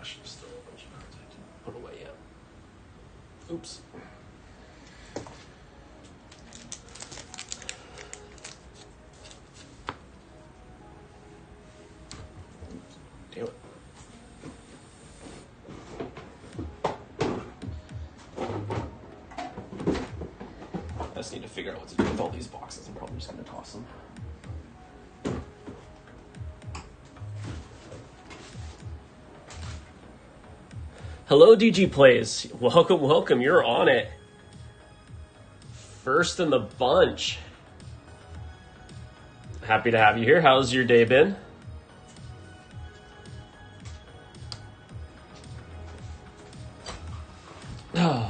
trash. There's still a bunch of cards I didn't put away yet. Oops. Damn it. I just need to figure out what to do with all these boxes. I'm probably just going to toss them. Hello, DG Plays. Welcome, welcome. You're on it. First in the bunch. Happy to have you here. How's your day been? Oh.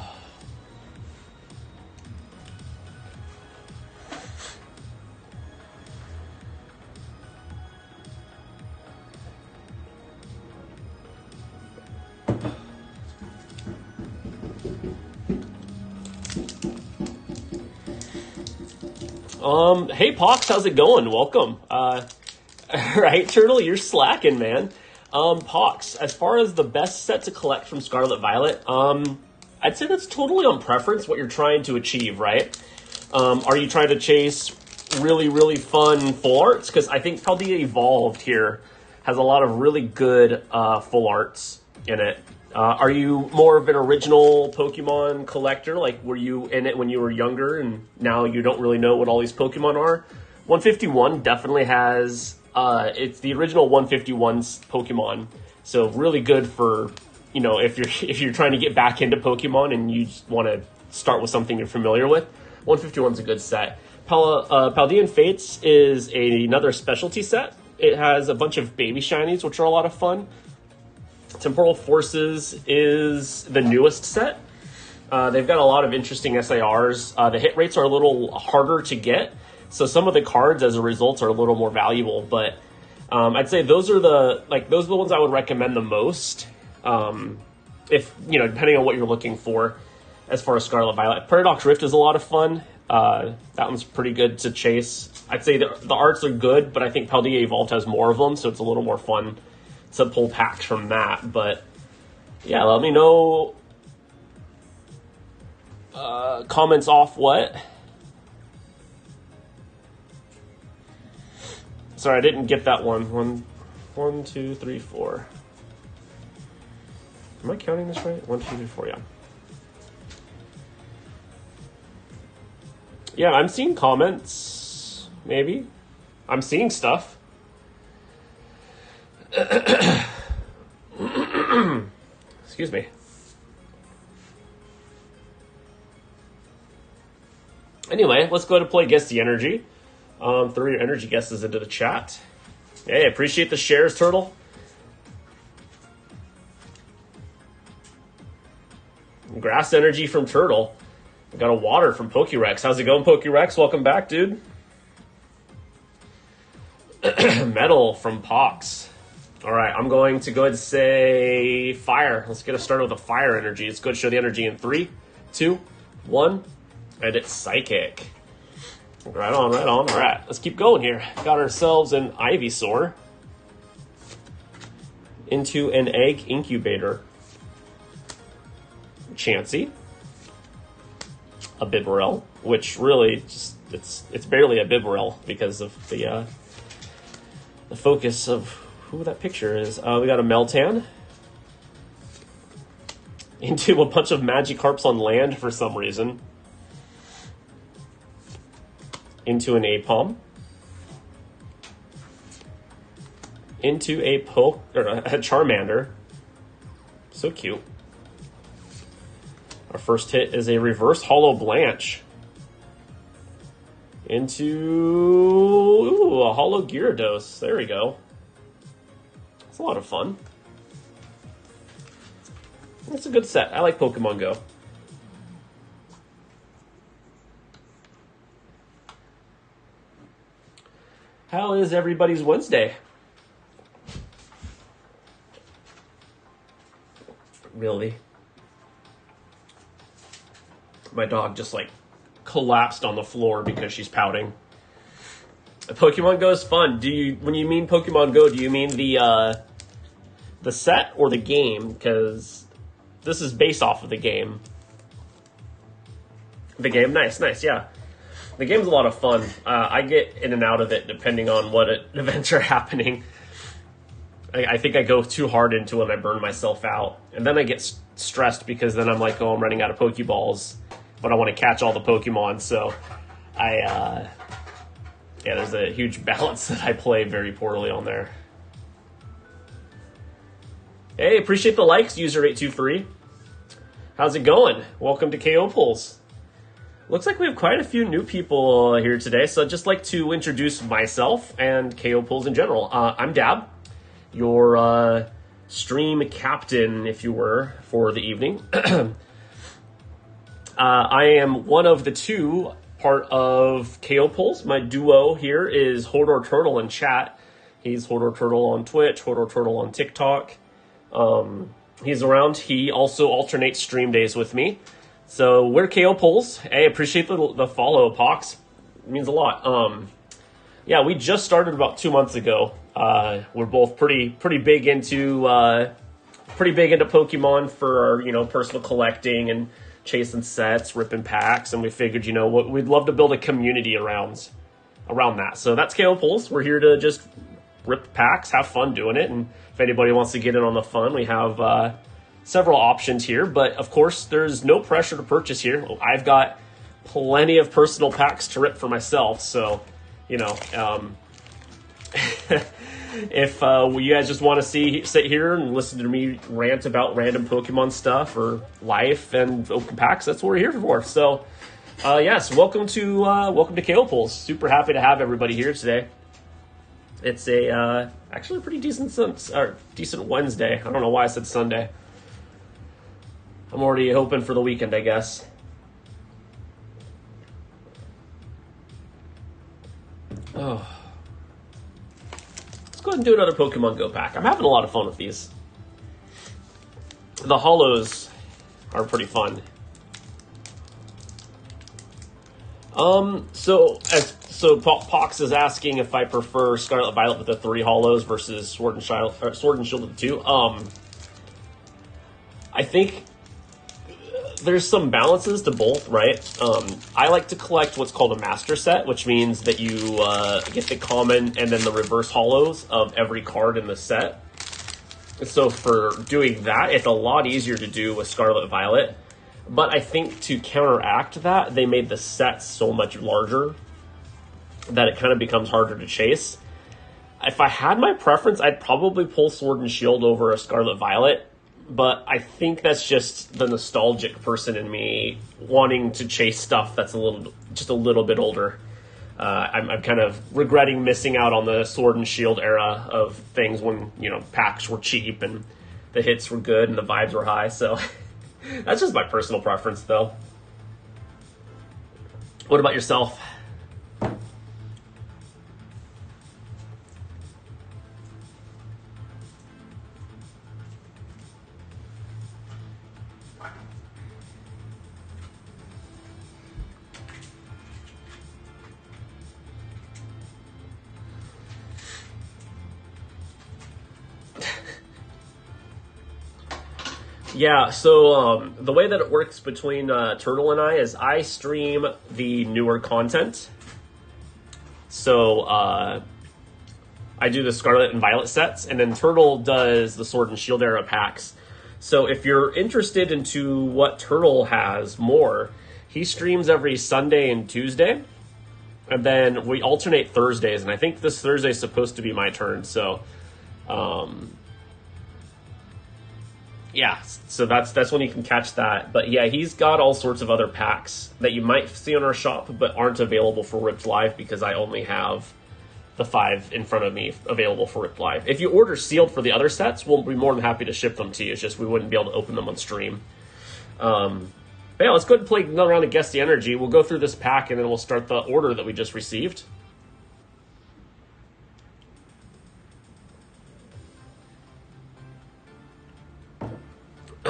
Hey Pox, how's it going? Welcome. Right, Turtle, you're slacking, man. Pox, as far as the best set to collect from Scarlet Violet, I'd say that's totally on preference, what you're trying to achieve, right? Are you trying to chase really, really fun full arts? Because I think Paldea Evolved here has a lot of really good full arts in it. Are you more of an original Pokemon collector? Like, were you in it when you were younger and now you don't really know what all these Pokemon are? 151 definitely has, it's the original 151's Pokemon. So really good for, you know, if you're trying to get back into Pokemon and you just want to start with something you're familiar with. 151's a good set. Paldean Fates is another specialty set. It has a bunch of baby shinies, which are a lot of fun. Temporal Forces is the newest set. They've got a lot of interesting SARs. The hit rates are a little harder to get, so some of the cards as a result are a little more valuable. But I'd say those are the ones I would recommend the most. If you know, depending on what you're looking for, as far as Scarlet Violet, Paradox Rift is a lot of fun. That one's pretty good to chase. I'd say the arts are good, but I think Paldea Evolved has more of them, so it's a little more fun to pull packs from that. But yeah, let me know. Comments off what? Sorry, I didn't get that one. 1, 2, 3, 4. Am I counting this right? 1, 2, 3, 4, yeah. Yeah, I'm seeing comments, maybe. I'm seeing stuff. Excuse me. Anyway, let's go ahead and play Guess the Energy. Throw your energy guesses into the chat. Hey, appreciate the shares, Turtle. Grass energy from Turtle. We got a water from Pokérex. How's it going, Pokérex? Welcome back, dude. Metal from Pox. All right, I'm going to go ahead and say fire. Let's get us started with a fire energy. Let's go ahead and show the energy in 3, 2, 1, and it's psychic. Right on, right on. All right, let's keep going here. Got ourselves an Ivysaur into an egg incubator. Chansey, a Bibarel, which really just it's barely a Bibarel because of the focus of who that picture is. We got a Meltan into a bunch of Magikarps on land for some reason. Into an Apom. Into a Charmander. So cute. Our first hit is a reverse Hollow Blanche. Into a Hollow Gyarados. There we go. It's a lot of fun. It's a good set. I like Pokemon Go. How is everybody's Wednesday? Really? My dog just like collapsed on the floor because she's pouting. Pokemon Go is fun. When you mean Pokemon Go, do you mean the The set or the game? Because this is based off of the game. The game, nice, yeah. The game's a lot of fun. I get in and out of it depending on what events are happening. I think I go too hard into it and I burn myself out. And then I get stressed because then I'm like, oh, I'm running out of Pokeballs, but I want to catch all the Pokemon. So yeah, there's a huge balance that I play very poorly on there. Hey, appreciate the likes, user823. How's it going? Welcome to KO Pulls. Looks like we have quite a few new people here today, so I'd just like to introduce myself and KO Pulls in general. I'm Dab, your stream captain, if you were, for the evening. I am one of the two part of KO Pulls. My duo here is Hodor Turtle in chat. He's Hodor Turtle on Twitch, Hodor Turtle on TikTok. He's around. He also alternates stream days with me. So we're KO Pulls. Hey, appreciate the follow, Pox. It means a lot. Yeah, we just started about 2 months ago. We're both pretty big into Pokemon for our, personal collecting and chasing sets, ripping packs, and we figured, we'd love to build a community around that. So that's KO Pulls. We're here to just rip packs, have fun doing it, and if anybody wants to get in on the fun, we have several options here, but of course there's no pressure to purchase here. I've got plenty of personal packs to rip for myself, so if you guys just want to sit here and listen to me rant about random Pokemon stuff or life and open packs, that's what we're here for. So yes, welcome to KO Pulls. Super happy to have everybody here today. It's actually a pretty decent Wednesday. I don't know why I said Sunday. I'm already hoping for the weekend, I guess. Oh. Let's go ahead and do another Pokemon Go pack. I'm having a lot of fun with these. The holos are pretty fun. So Pox is asking if I prefer Scarlet Violet with the 3 holos versus Sword and Shield with the 2. I think there's some balances to both, right? I like to collect what's called a master set, which means that you get the common and then the reverse holos of every card in the set. So for doing that, it's a lot easier to do with Scarlet Violet. But I think to counteract that, they made the set so much larger that it kind of becomes harder to chase. If I had my preference, I'd probably pull Sword and Shield over a Scarlet Violet. But I think that's just the nostalgic person in me wanting to chase stuff that's just a little bit older. I'm kind of regretting missing out on the Sword and Shield era of things when, packs were cheap and the hits were good and the vibes were high. So that's just my personal preference, though. What about yourself? Yeah, so the way that it works between Turtle and I is I stream the newer content. So I do the Scarlet and Violet sets, and then Turtle does the Sword and Shield era packs. So if you're interested into what Turtle has more, he streams every Sunday and Tuesday, and then we alternate Thursdays, and I think this Thursday is supposed to be my turn, so... yeah, so that's when you can catch that. But yeah, he's got all sorts of other packs that you might see on our shop, but aren't available for Ripped Live because I only have the 5 in front of me available for Ripped Live. If you order sealed for the other sets, we'll be more than happy to ship them to you. It's just we wouldn't be able to open them on stream. But yeah, let's go ahead and play another round of Guess the Energy. We'll go through this pack and then we'll start the order that we just received.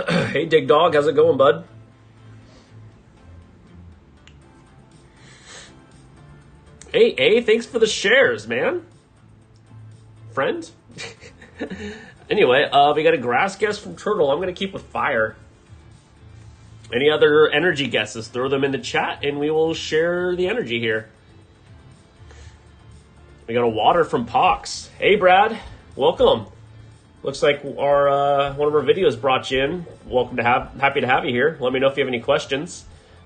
Hey, Dig Dog, how's it going, bud? Hey, thanks for the shares, man. Friend? Anyway, we got a grass guess from Turtle. I'm going to keep with fire. Any other energy guesses? Throw them in the chat, and we will share the energy here. We got a water from Pox. Hey, Brad. Welcome. Looks like our one of our videos brought you in. Happy to have you here. Let me know if you have any questions.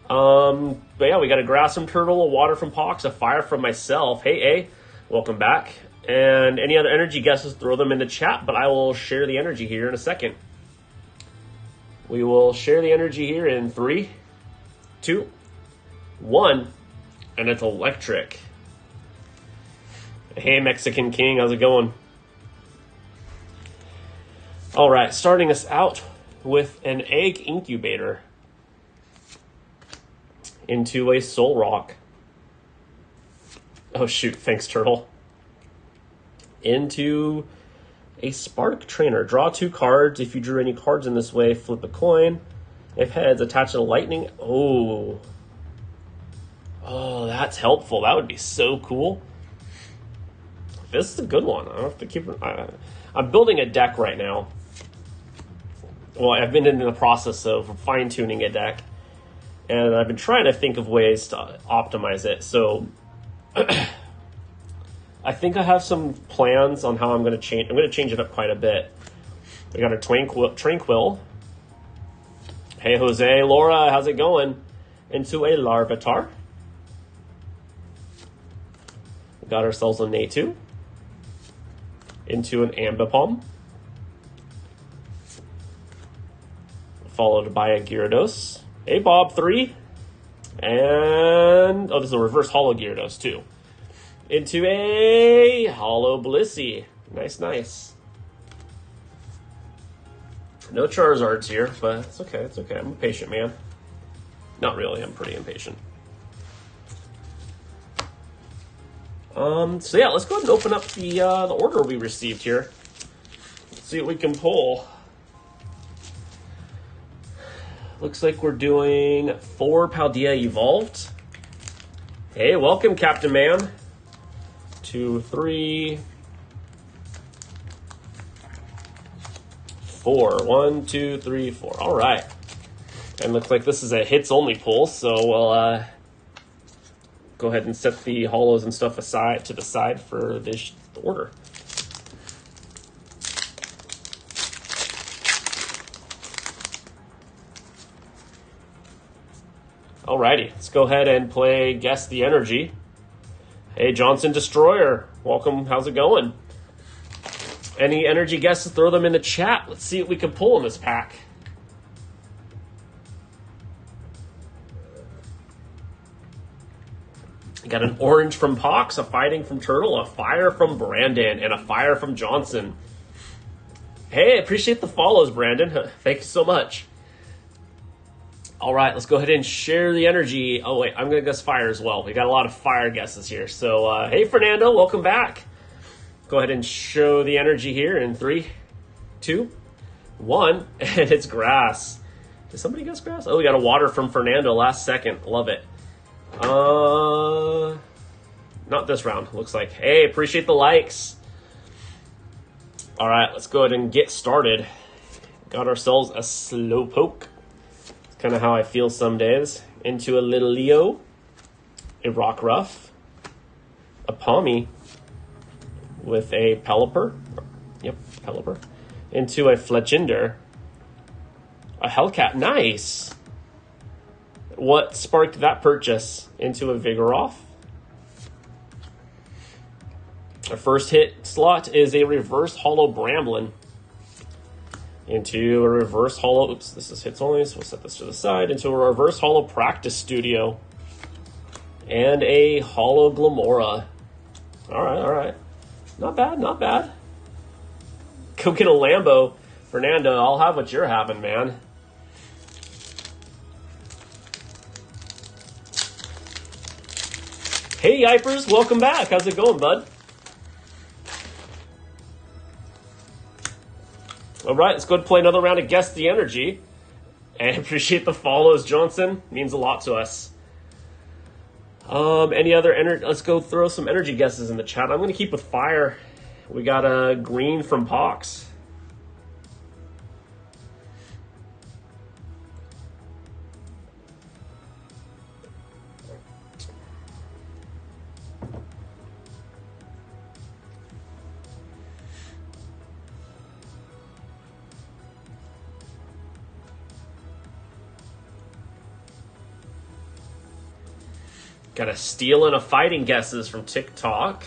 But yeah, we got a grass from Turtle, a water from Pox, a fire from myself. Hey, A. Welcome back. And any other energy guesses, throw them in the chat, but I will share the energy here in a second. We will share the energy here in 3, 2, 1, and it's electric. Hey, Mexican King, how's it going? All right, starting us out with an egg incubator into a soul rock. Oh, shoot, thanks, Turtle. Into a spark trainer. Draw 2 cards. If you drew any cards in this way, flip a coin. If heads, attach a lightning. Oh, that's helpful. That would be so cool. This is a good one. I have to keep. I'm building a deck right now. Well, I've been in the process of fine-tuning a deck, and I've been trying to think of ways to optimize it. So I think I have some plans on how I'm going to change. I'm going to change it up quite a bit. We got a Tranquil. Hey, Jose, Laura, how's it going? Into a Larvitar. We got ourselves a Natu. Into an Ambipom. Followed by a Gyarados. Hey, Bob, 3. And, this is a reverse holo Gyarados, too. Into a Holo Blissey. Nice, nice. No Charizards here, but it's okay, it's okay. I'm a patient man. Not really, I'm pretty impatient. So yeah, let's go ahead and open up the order we received here. Let's see what we can pull. Looks like we're doing 4 Paldea Evolved. Hey, welcome, Captain Man. 2, 3, 4. 1, 2, 3, 4. All right. And looks like this is a hits only pull, so we'll go ahead and set the holos and stuff aside to the side for this order. Alrighty, let's go ahead and play Guess the Energy. Hey, Johnson Destroyer, welcome. How's it going? Any energy guesses, throw them in the chat. Let's see what we can pull in this pack. We got an orange from Pox, a fighting from Turtle, a fire from Brandon, and a fire from Johnson. Hey, appreciate the follows, Brandon. Thank you so much. All right, let's go ahead and share the energy. Oh, wait, I'm going to guess fire as well. We got a lot of fire guesses here. So, hey, Fernando, welcome back. Go ahead and show the energy here in 3, 2, 1, and it's grass. Did somebody guess grass? Oh, we got a water from Fernando last second. Love it. Not this round, looks like. Hey, appreciate the likes. All right, let's go ahead and get started. Got ourselves a Slowpoke. It's kind of how I feel some days. Into a little Leo, a Rockruff, a Palmy with a Pelipper. Yep, Pelipper. Into a Fletchinder, a Hellcat. Nice. What sparked that purchase? Into a Vigoroth. Our first hit slot is a reverse holo Bramblin. Into a reverse holo, oops, this is hits only, so we'll set this to the side. Into a reverse holo Practice Studio. And a holo Glamora. All right. Not bad, not bad. Go get a Lambo. Fernando, I'll have what you're having, man. Hey, Yipers, welcome back. How's it going, bud? All right, let's go and play another round of Guess the Energy. And appreciate the follows, Johnson. Means a lot to us. Any other energy? Let's go throw some energy guesses in the chat. I'm going to keep with fire. We got a green from Pox. Got a steal and a fighting guesses from TikTok.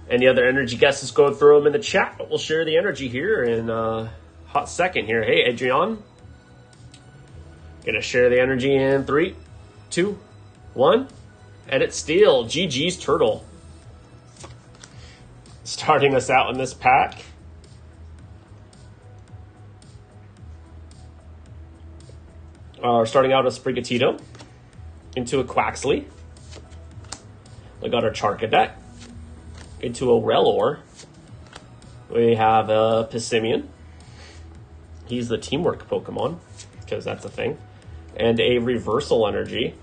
Any other energy guesses, go throw them in the chat. We'll share the energy here in a hot second here. Hey, Adrian. Gonna share the energy in 3, 2, 1. Edit steal. GG's Turtle. Starting us out in this pack. Starting out a Sprigatito into a Quaxley. We got our Charcadet into a Relor. We have a Pissimian. He's the teamwork Pokemon, because that's a thing. And a Reversal Energy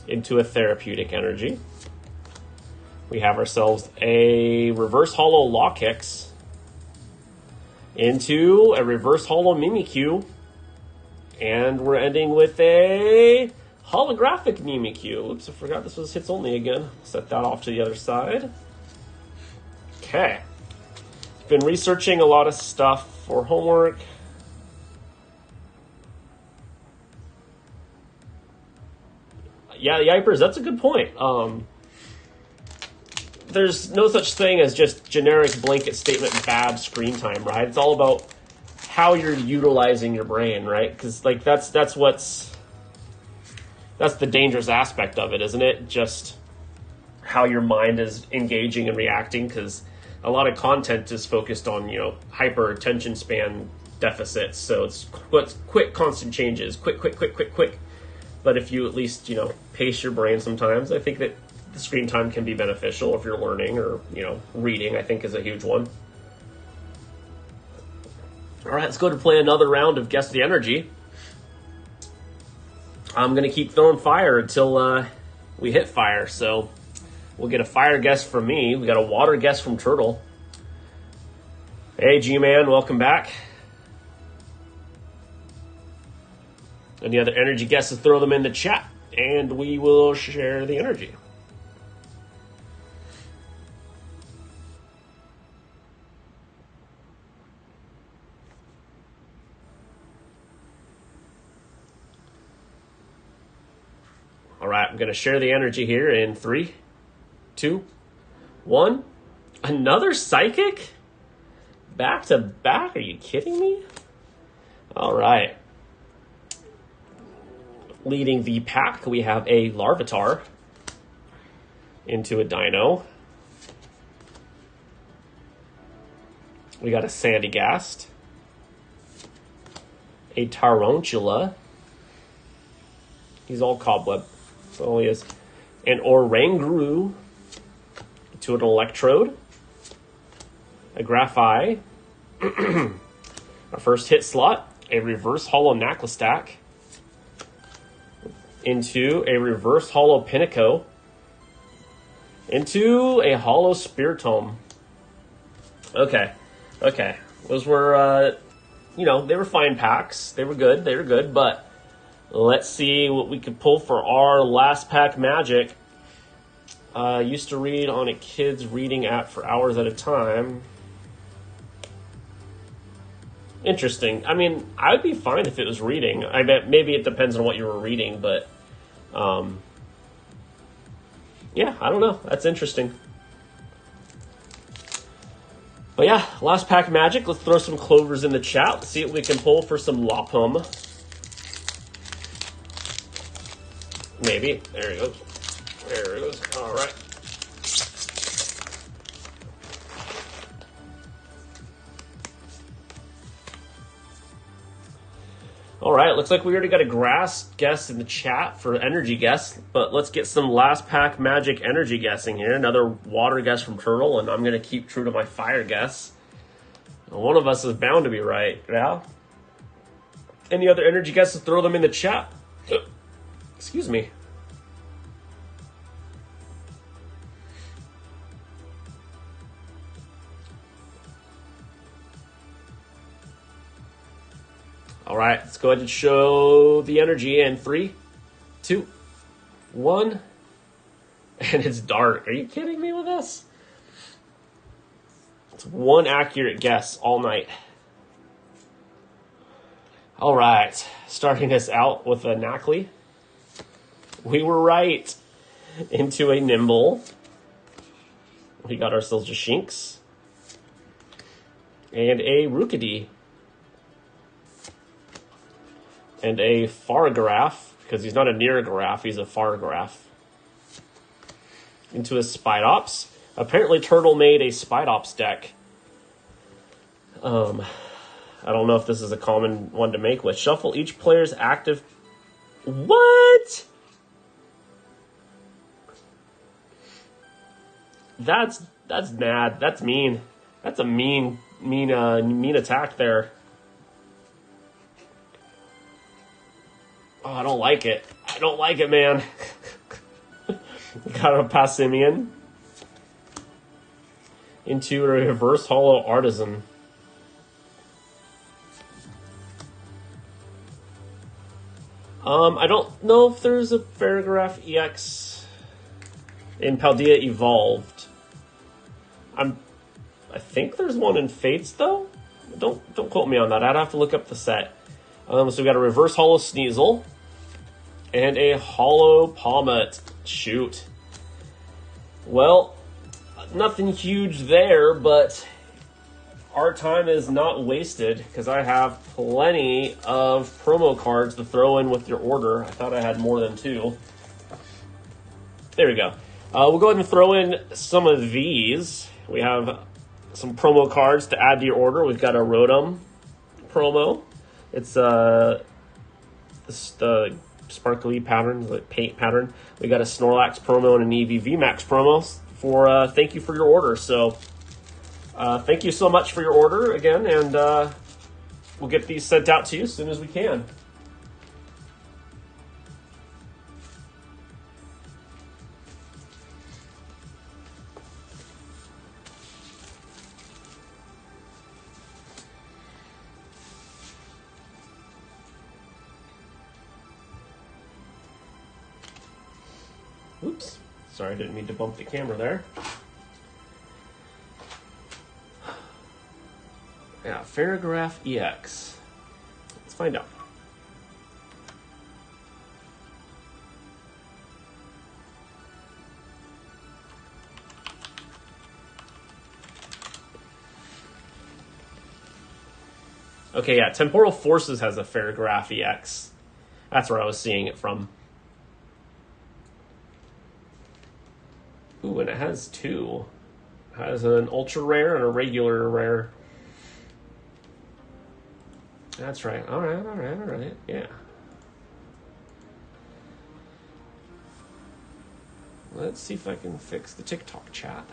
into a Therapeutic Energy. We have ourselves a Reverse Holo Lockix into a Reverse Holo Mimikyu. And we're ending with a holographic Mimikyu. Oops, I forgot this was hits only again. Set that off to the other side. Okay. Been researching a lot of stuff for homework. Yeah, Yipers, that's a good point. There's no such thing as just generic blanket statement bad screen time, right? It's all about how you're utilizing your brain, right? Because like that's the dangerous aspect of it, isn't it? Just how your mind is engaging and reacting, because a lot of content is focused on, hyper attention span deficits. So it's quick, constant changes, quick. But if you at least, pace your brain sometimes, I think that the screen time can be beneficial if you're learning or, reading, I think is a huge one. All right, let's go to play another round of Guess the Energy. I'm going to keep throwing fire until we hit fire. So we'll get a fire guess from me. We got a water guess from Turtle. Hey, G-Man, welcome back. Any other energy guesses, throw them in the chat, and we will share the energy. All right, I'm going to share the energy here in 3, 2, 1. Another Psychic? Back to back? Are you kidding me? All right. Leading the pack, we have a Larvitar into a Dino. We got a Sandygast, a Tarantula. He's all cobweb. That's all he is. An Oranguru to an Electrode. A Graphi. Our first hit slot, a Reverse Holo Naclistack into a Reverse Holo Pinnacle into a Holo Spiritomb. Okay. Those were, they were fine packs. They were good, but let's see what we could pull for our last pack magic. Used to read on a kid's reading app for hours at a time. Interesting. I mean, I'd be fine if it was reading. I bet maybe it depends on what you were reading, but yeah, I don't know. That's interesting. But yeah, last pack magic. Let's throw some clovers in the chat. Let's see what we can pull for some Lopum. Maybe. There he goes. All right. All right, looks like we already got a grass guess in the chat for energy guess, but let's get some last pack magic energy guessing here. Another water guess from Turtle, and I'm going to keep true to my fire guess. One of us is bound to be right, yeah? Any other energy guesses, throw them in the chat. Excuse me. All right, let's go ahead and show the energy in 3, 2, 1. And it's dark. Are you kidding me with this? It's one accurate guess all night. All right, starting us out with a Nacli. We were right. Into a Nimble. We got ourselves a Shinx. And a Rookidee. And a Fargraph, because he's not a Neargraph, he's a Fargraph. Into a Spidops. Apparently Turtle made a Spidops deck. I don't know if this is a common one to make with. Shuffle each player's active... What? That's mad. That's mean. That's a mean attack there. Oh, I don't like it. I don't like it, man. Got a Passimian. Into a reverse holo Artisan. I don't know if there's a Paragraph EX in Paldea Evolved. I think there's one in Fates though. Don't quote me on that. I'd have to look up the set. So we got a reverse holo Sneasel and a holo Palmet. Shoot. Well, nothing huge there, but our time is not wasted because I have plenty of promo cards to throw in with your order. I thought I had more than 2. There we go. We'll go ahead and throw in some of these. We have some promo cards to add to your order. We've got a Rotom promo. It's the sparkly pattern, the paint pattern. We got a Snorlax promo and an Eevee VMAX promo for thank you for your order. So thank you so much for your order again, and we'll get these sent out to you as soon as we can. Oops. Sorry, I didn't mean to bump the camera there. Yeah, Paragraph EX. Let's find out. Okay, yeah, Temporal Forces has a Paragraph EX. That's where I was seeing it from. Ooh, and it has 2. It has an ultra rare and a regular rare. That's right. All right. Yeah. Let's see if I can fix the TikTok chat.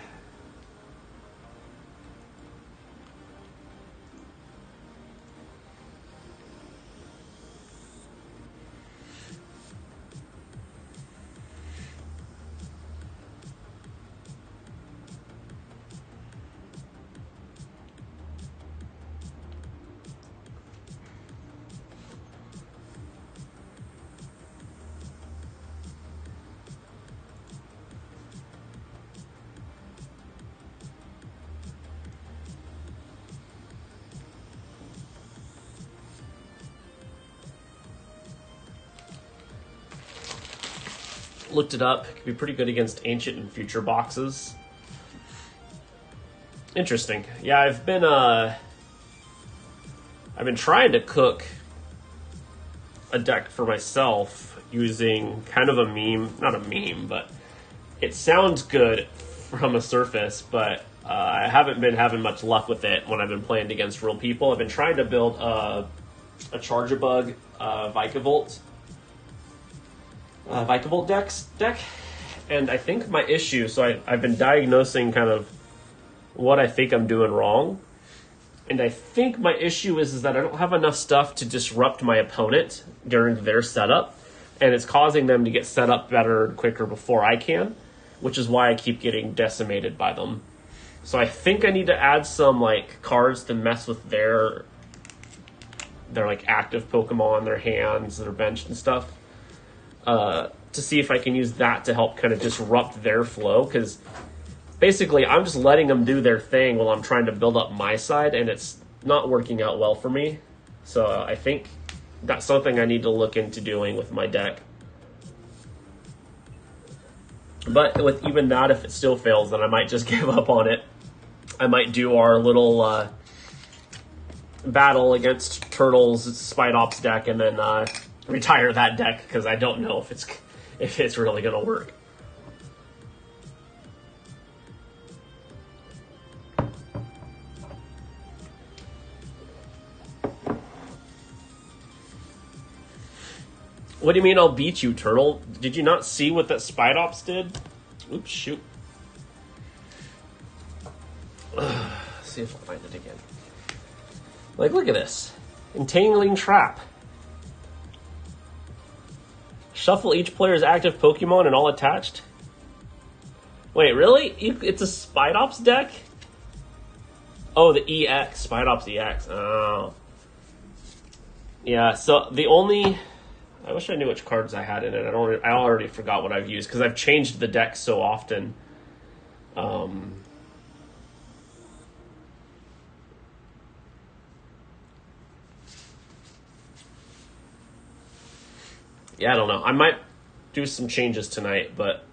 Looked it up. It could be pretty good against ancient and future boxes. Interesting. Yeah, I've been trying to cook a deck for myself using kind of a meme, not a meme, but it sounds good from a surface, but I haven't been having much luck with it when I've been playing against real people. I've been trying to build a Charjabug Vikavolt deck, and I think my issue, so I've been diagnosing kind of what I think I'm doing wrong, and I think my issue is that I don't have enough stuff to disrupt my opponent during their setup, and it's causing them to get set up better and quicker before I can, which is why I keep getting decimated by them. So I think I need to add some like cards to mess with their like active Pokemon, their hands, their bench and stuff. To see if I can use that to help kind of disrupt their flow, because basically I'm just letting them do their thing while I'm trying to build up my side, and it's not working out well for me. So I think that's something I need to look into doing with my deck. But with even that, if it still fails, then I might just give up on it. I might do our little battle against Turtle's Spite Ops deck and then retire that deck because I don't know if it's really going to work. What do you mean I'll beat you, Turtle? Did you not see what that Spite Ops did? Oops, shoot. Let's see if I'll find it again. Like, look at this. Entangling Trap. Shuffle each player's active Pokemon and all attached. Wait, really? It's a Spite Ops deck? Oh, the EX. Spite Ops EX. Oh. Yeah, so the only... I wish I knew which cards I had in it. I already forgot what I've used because I've changed the deck so often. Yeah, I don't know. I might do some changes tonight, but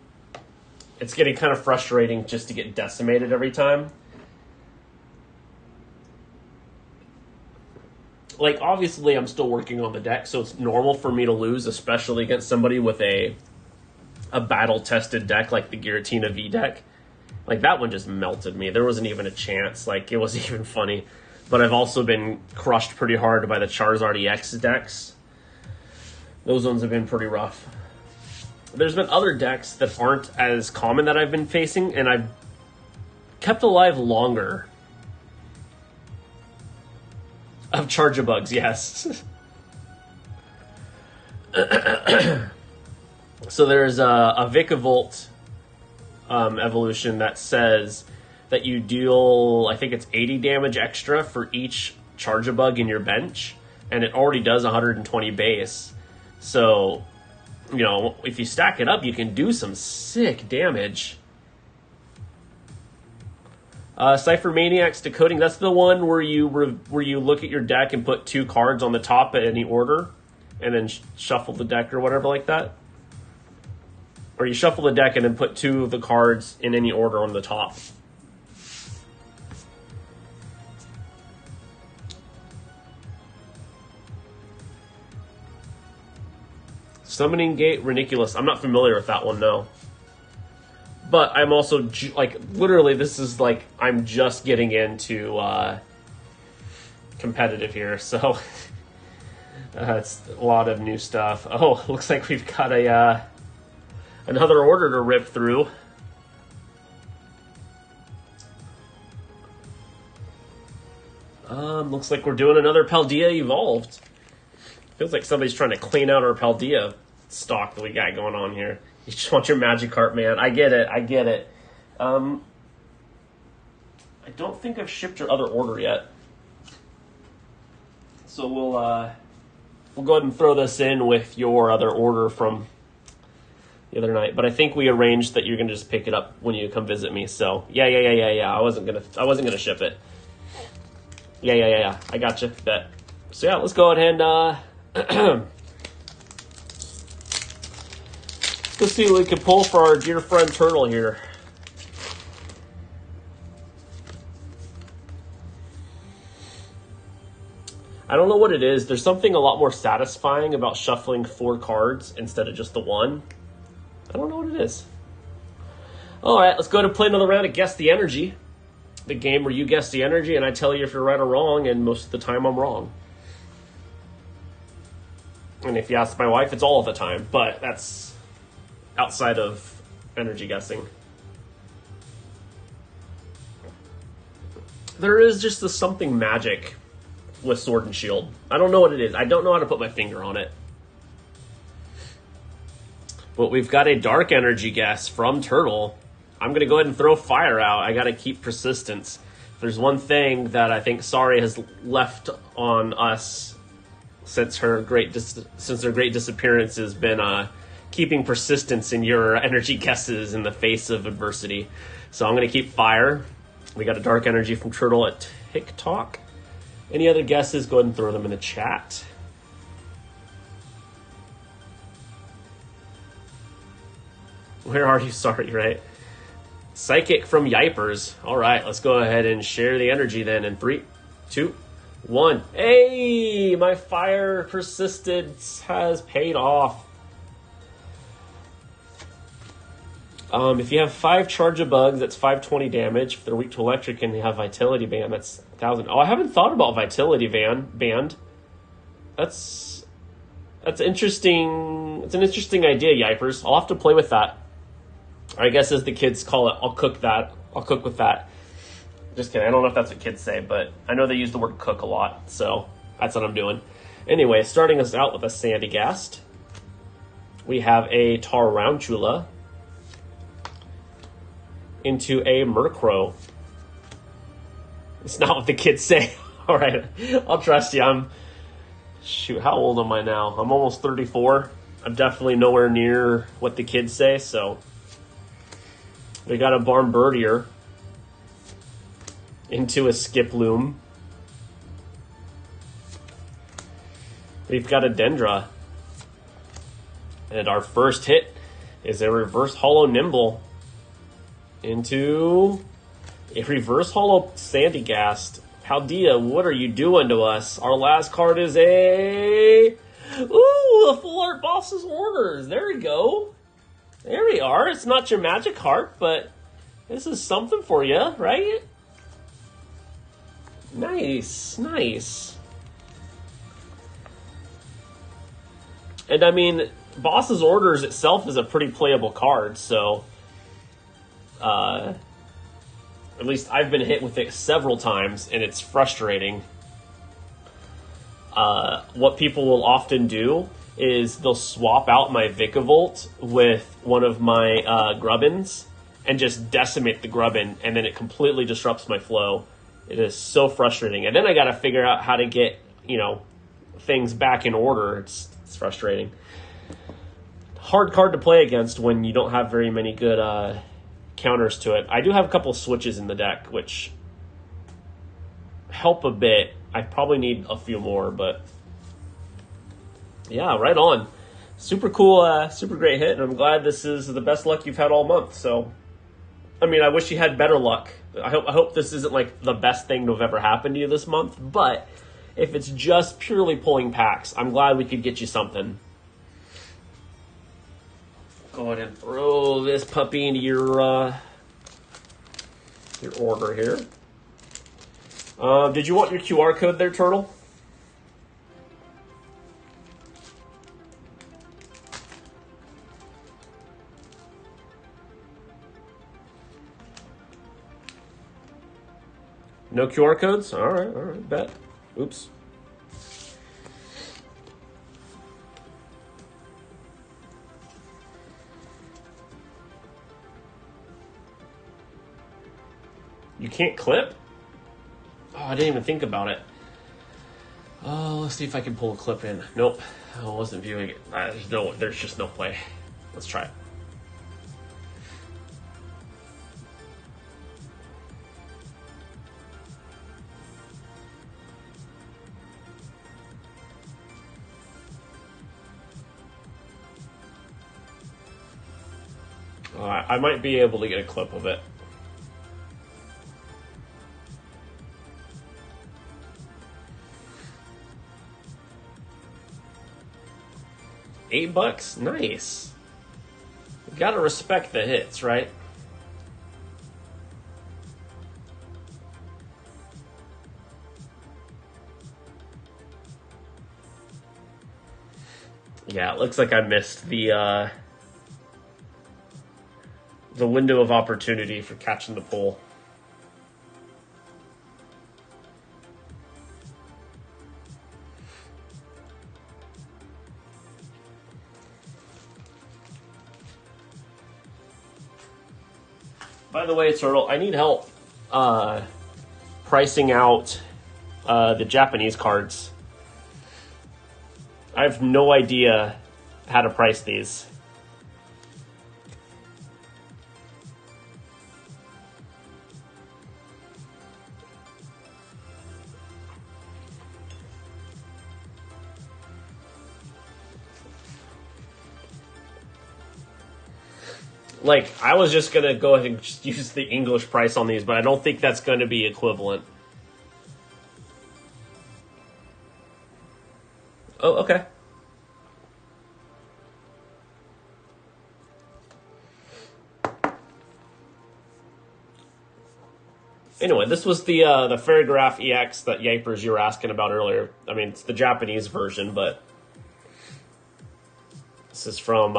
it's getting kind of frustrating just to get decimated every time. Like, obviously, I'm still working on the deck, so it's normal for me to lose, especially against somebody with a battle-tested deck like the Giratina V deck. Like, that one just melted me. There wasn't even a chance. Like, it wasn't even funny. But I've also been crushed pretty hard by the Charizard EX decks. Those ones have been pretty rough. There's been other decks that aren't as common that I've been facing, and I've kept alive longer. Of Charjabugs, yes. So there's a Vikavolt evolution that says that you deal, I think it's 80 damage extra for each Charjabug in your bench, and it already does 120 base. So, you know, if you stack it up, you can do some sick damage. Cypher Maniac's Decoding, that's the one where you look at your deck and put 2 cards on the top in any order, and then shuffle the deck or whatever like that? Or you shuffle the deck and then put 2 of the cards in any order on the top. Summoning Gate Reniculus, I'm not familiar with that one, no. But I'm also, like, literally, this is like, I'm just getting into competitive here, so it's a lot of new stuff. Oh, looks like we've got another order to rip through. Looks like we're doing another Paldea Evolved. Feels like somebody's trying to clean out our Paldea stock that we got going on here. You just want your Magikarp, man. I get it. I don't think I've shipped your other order yet. So we'll go ahead and throw this in with your other order from the other night. But I think we arranged that you're gonna just pick it up when you come visit me. So yeah. I wasn't gonna ship it. Yeah. I gotcha. Bet. So yeah, let's go ahead and let's see what we can pull for our dear friend Turtle here. I don't know what it is. There's something a lot more satisfying about shuffling 4 cards instead of just the 1. I don't know what it is. Alright, let's go ahead and play another round of Guess the Energy. The game where you guess the energy and I tell you if you're right or wrong, and most of the time I'm wrong. And if you ask my wife, it's all of the time, but that's outside of energy guessing. There is just this something magic with Sword and Shield. I don't know what it is. I don't know how to put my finger on it. But we've got a dark energy guess from Turtle. I'm going to go ahead and throw fire out. I got to keep persistence. If there's one thing that I think Sari has left on us since her great disappearance has been keeping persistence in your energy guesses in the face of adversity. So I'm going to keep fire. We got a dark energy from Turtle at TikTok. Any other guesses, go ahead and throw them in the chat. Where are you? Sorry, right? Psychic from Yipers. All right, let's go ahead and share the energy then in 3, 2, 1. Hey, my fire persistence has paid off. If you have 5 Charge-a-Bugs, that's 520 damage. If they're weak to electric and they have Vitality Band, that's 1,000. Oh, I haven't thought about Vitality Band. That's interesting. It's an interesting idea, Yipers. I'll have to play with that. Or I guess as the kids call it, I'll cook that. I'll cook with that. Just kidding. I don't know if that's what kids say, but I know they use the word cook a lot, so that's what I'm doing. Anyway, starting us out with a Sandygast. We have a Tarantula into a Murkrow. It's not what the kids say. All right, I'll trust you. Shoot, how old am I now? I'm almost 34. I'm definitely nowhere near what the kids say, so we got a Barnbirdier into a Skiploom. We've got a Dendra. And our first hit is a reverse holo Nimble into a reverse holo Sandygast. Paldea, what are you doing to us? Our last card is a full art boss's orders. There we go. There we are. It's not your magic heart, but this is something for you, right? Nice, nice. And I mean, boss's orders itself is a pretty playable card, so at least I've been hit with it several times, and it's frustrating. What people will often do is they'll swap out my Vikavolt with one of my Grubbins and just decimate the Grubbin, and then it completely disrupts my flow. It is so frustrating. And then I got to figure out how to get, things back in order. It's frustrating. Hard card to play against when you don't have very many good counters to it. I do have a couple switches in the deck, which help a bit. I probably need a few more, but yeah, right on. Super cool, super great hit, and I'm glad this is the best luck you've had all month. So, I mean, I wish you had better luck. I hope this isn't like the best thing to have ever happened to you this month, but if it's just purely pulling packs, I'm glad we could get you something. Go ahead and throw this puppy into your order here. Did you want your QR code there, Turtle? No QR codes? All right, bet. Oops. You can't clip? Oh, I didn't even think about it. Oh, let's see if I can pull a clip in. Nope, I wasn't viewing it. There's just no play. Let's try it. I might be able to get a clip of it. $8? Nice. You gotta respect the hits, right? Yeah, it looks like I missed the window of opportunity for catching the pull. By the way, Turtle, I need help pricing out the Japanese cards. I have no idea how to price these. Like, I was just going to go ahead and just use the English price on these, but I don't think that's going to be equivalent. Oh, okay. Anyway, this was the Fairygraph EX that Yapers you were asking about earlier. I mean, it's the Japanese version, but this is from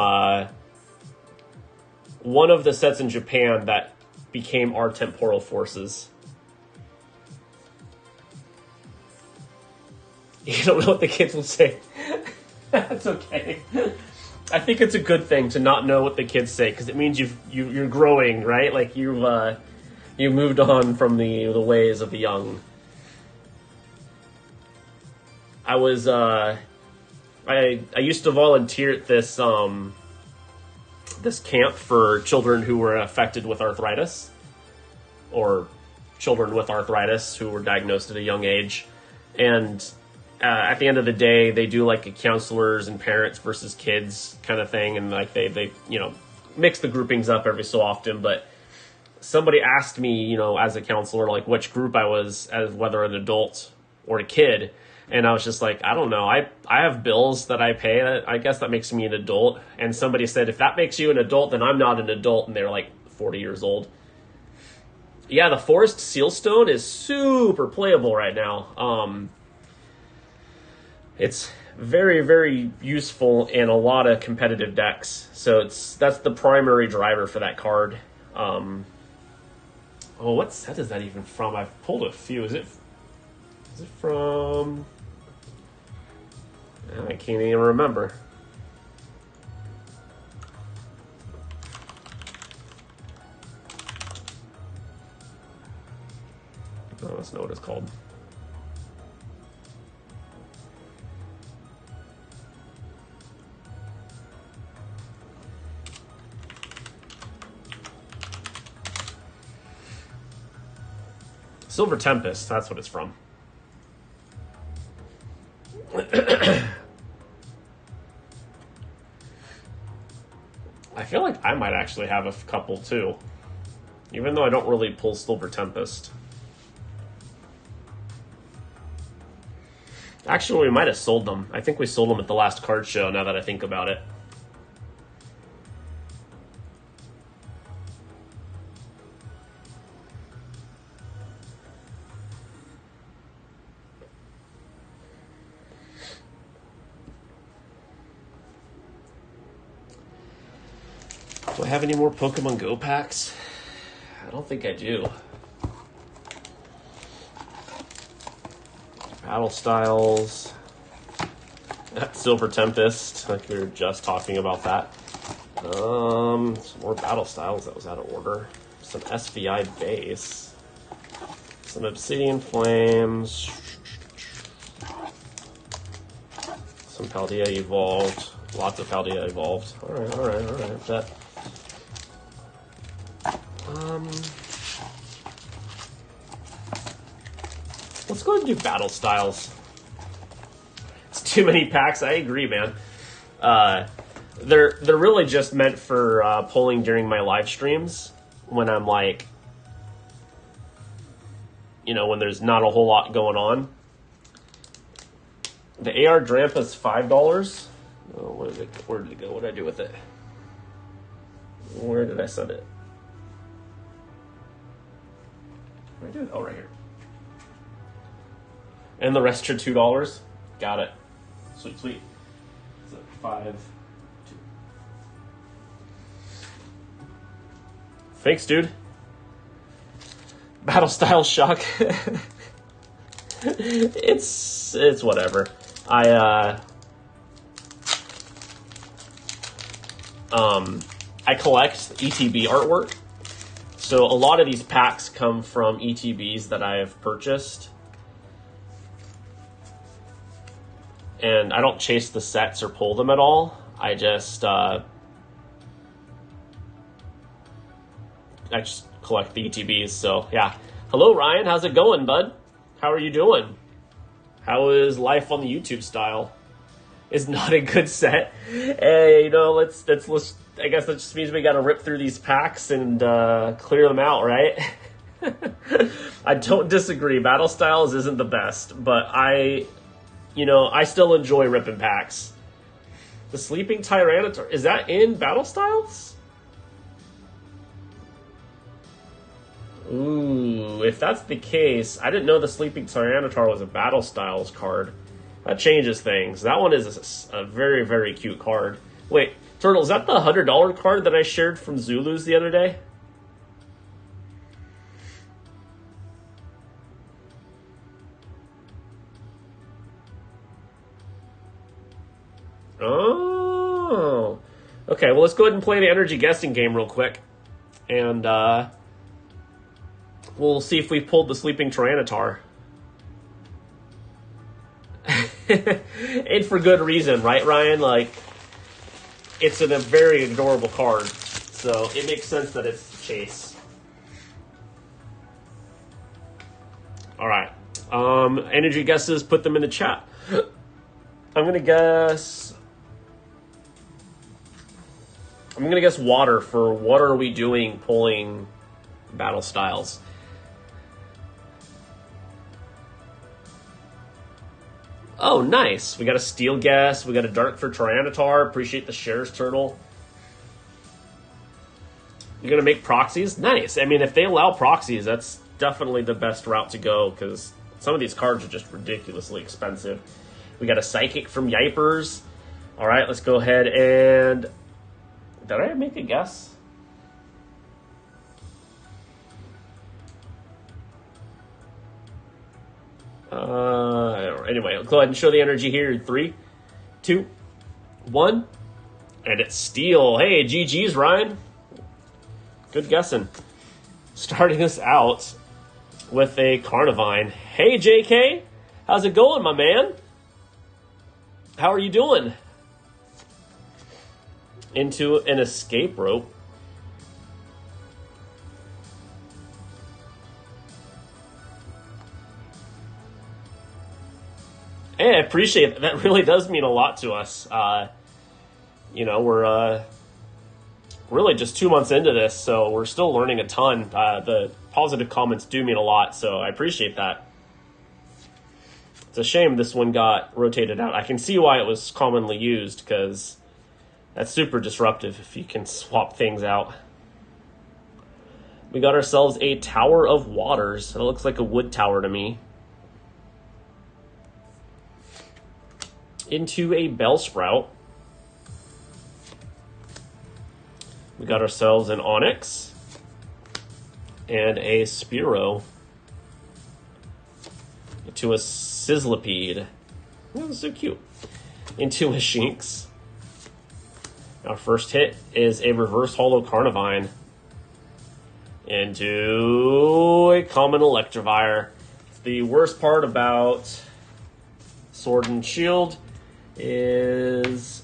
one of the sets in Japan that became our temporal forces. You don't know what the kids will say. That's okay. I think it's a good thing to not know what the kids say, because it means you're growing, right? Like you've moved on from the ways of the young. I was I used to volunteer at this this camp for children who were affected with arthritis, or children with arthritis who were diagnosed at a young age, and at the end of the day, they do like a counselors and parents versus kids kind of thing, and like they mix the groupings up every so often. But somebody asked me, as a counselor, like which group I was, as whether an adult or a kid, and I was just like, I don't know. I have bills that I pay. I guess that makes me an adult. And somebody said, if that makes you an adult, then I'm not an adult. And they're like 40 years old. Yeah, the Forest Sealstone is super playable right now. It's very, very useful in a lot of competitive decks. So that's the primary driver for that card. What set is that even from? I've pulled a few. Is it from? I can't even remember. Oh, let's know what it's called. Silver Tempest, that's what it's from. I feel like I might actually have a couple too, even though I don't really pull Silver Tempest. Actually, we might have sold them. I think we sold them at the last card show, now that I think about it. Do I have any more Pokemon Go packs? I don't think I do. Battle Styles. Silver Tempest, like we were just talking about that. Some more Battle Styles, that was out of order. Some SVI base. Some Obsidian Flames. Some Paldea Evolved. Lots of Paldea Evolved. Alright. That. Let's go ahead and do Battle Styles. It's too many packs. I agree, man. They're really just meant for pulling during my live streams when I'm like, when there's not a whole lot going on. The AR Drampa's $5. Oh, where did it go? What did I do with it? Where did I send it? Where did I do it? Oh, right here. And the rest are $2. Got it. Sweet. So 5, 2. Thanks, dude. Battle Style Shock. It's whatever. I collect ETB artwork. So a lot of these packs come from ETBs that I have purchased. And I don't chase the sets or pull them at all. I just collect the ETBs. So yeah. Hello, Ryan. How's it going, bud? How are you doing? How is life on the YouTube style? Is not a good set. Hey, let's I guess that just means we got to rip through these packs and clear them out, right? I don't disagree. Battle Styles isn't the best, but I still enjoy ripping packs. The Sleeping Tyranitar, is that in Battle Styles? Ooh, if that's the case, I didn't know the Sleeping Tyranitar was a Battle Styles card. That changes things. That one is a very, very cute card. Wait, Turtle, is that the $100 card that I shared from Zulus the other day? Oh. Okay, well, let's go ahead and play the energy guessing game real quick. And we'll see if we pulled the Sleeping Tyranitar. And for good reason, right, Ryan? Like, it's a very adorable card, so it makes sense that it's Chase. All right. Energy guesses, put them in the chat. I'm gonna guess water for what are we doing pulling Battle Styles. Oh, nice. We got a Steel Guess. We got a Dark for Tyranitar. Appreciate the shares, Turtle. You're going to make proxies? Nice. I mean, if they allow proxies, that's definitely the best route to go because some of these cards are just ridiculously expensive. We got a Psychic from Yipers. All right, let's go ahead and... Did I make a guess? Anyway, I'll go ahead and show the energy here in 3, 2, 1. And it's Steel. Hey, GG's, Ryan. Good guessing. Starting us out with a Carnivine. Hey, JK. How's it going, my man? How are you doing? Into an Escape Rope. Hey, I appreciate it. That really does mean a lot to us. We're really just 2 months into this, so we're still learning a ton. The positive comments do mean a lot, so I appreciate that. It's a shame this one got rotated out. I can see why it was commonly used, because that's super disruptive if you can swap things out. We got ourselves a Tower of Waters. It looks like a wood tower to me. Into a Bellsprout. We got ourselves an Onyx and a Spearow. Into a Sizzlipede. Oh, so cute. Into a Shinx. Our first hit is a Reverse Holo Carnivine. Into a Common Electivire. The worst part about Sword and Shield is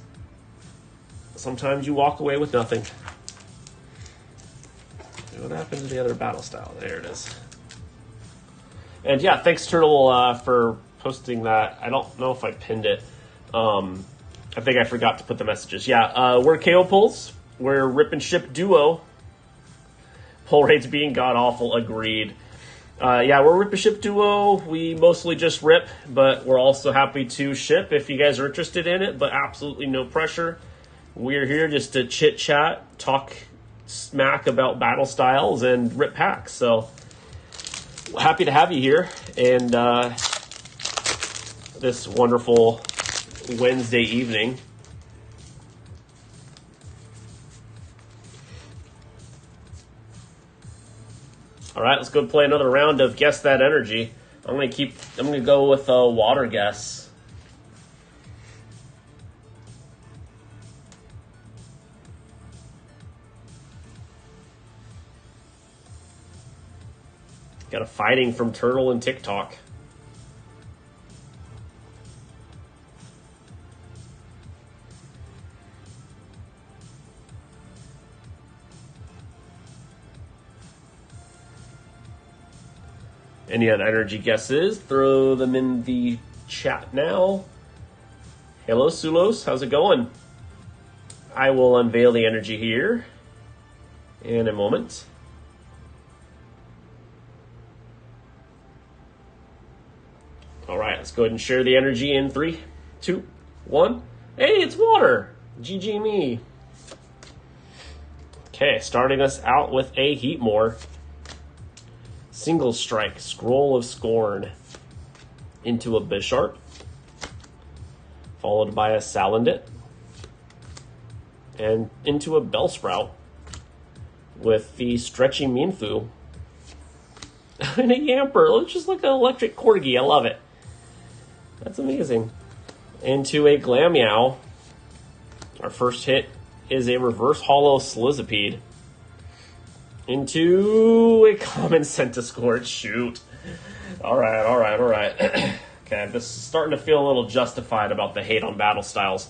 sometimes you walk away with nothing. What happened to the other battle style? There it is. And yeah, thanks Turtle for posting that. I don't know if I pinned it. I think I forgot to put the messages. Yeah, we're KO pulls. We're Rip and Ship Duo. Pull rates being god-awful, agreed. Yeah, we're Rip and Ship Duo. We mostly just rip, but we're also happy to ship if you guys are interested in it, but absolutely no pressure. We're here just to chit-chat, talk smack about battle styles, and rip packs. So, happy to have you here, and this wonderful Wednesday evening. All right, let's go play another round of Guess That Energy. I'm gonna go with a water guess. Got a fighting from Turtle and TikTok. Any other energy guesses? Throw them in the chat now. Hello, Sulos. How's it going? I will unveil the energy here in a moment. All right, let's go ahead and share the energy in 3, 2, 1. Hey, it's water. GG me. Okay, starting us out with a Heatmore. Single strike, Scroll of Scorn into a Bisharp, followed by a Salandit, and into a Bellsprout with the Stretchy Mienfoo and a Yamper. It's just like an electric corgi. I love it. That's amazing. Into a Glameow. Our first hit is a reverse hollow Slizipede. Into a common Centiskorch. Shoot. All right. Okay, this is starting to feel a little justified about the hate on battle styles.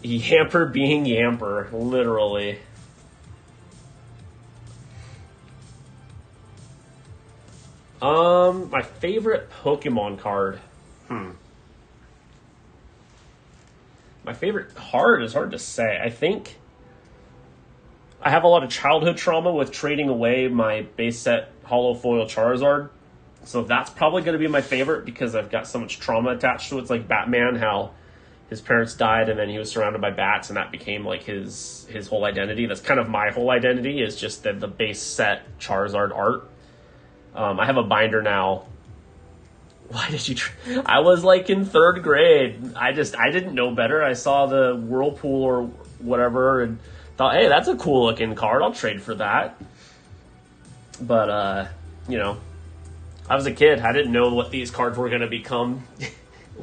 Yamper being Yamper, literally. My favorite Pokemon card. My favorite card is hard to say. I think I have a lot of childhood trauma with trading away my base set Holo Foil Charizard. So that's probably going to be my favorite because I've got so much trauma attached to it. It's like Batman, how his parents died and then he was surrounded by bats and that became like his whole identity. That's kind of my whole identity, is just the base set Charizard art. I have a binder now. Why did you... I was like in 3rd grade. I didn't know better. I saw the Whirlpool or whatever and thought, hey, that's a cool looking card. I'll trade for that. But, you know, I was a kid. I didn't know what these cards were going to become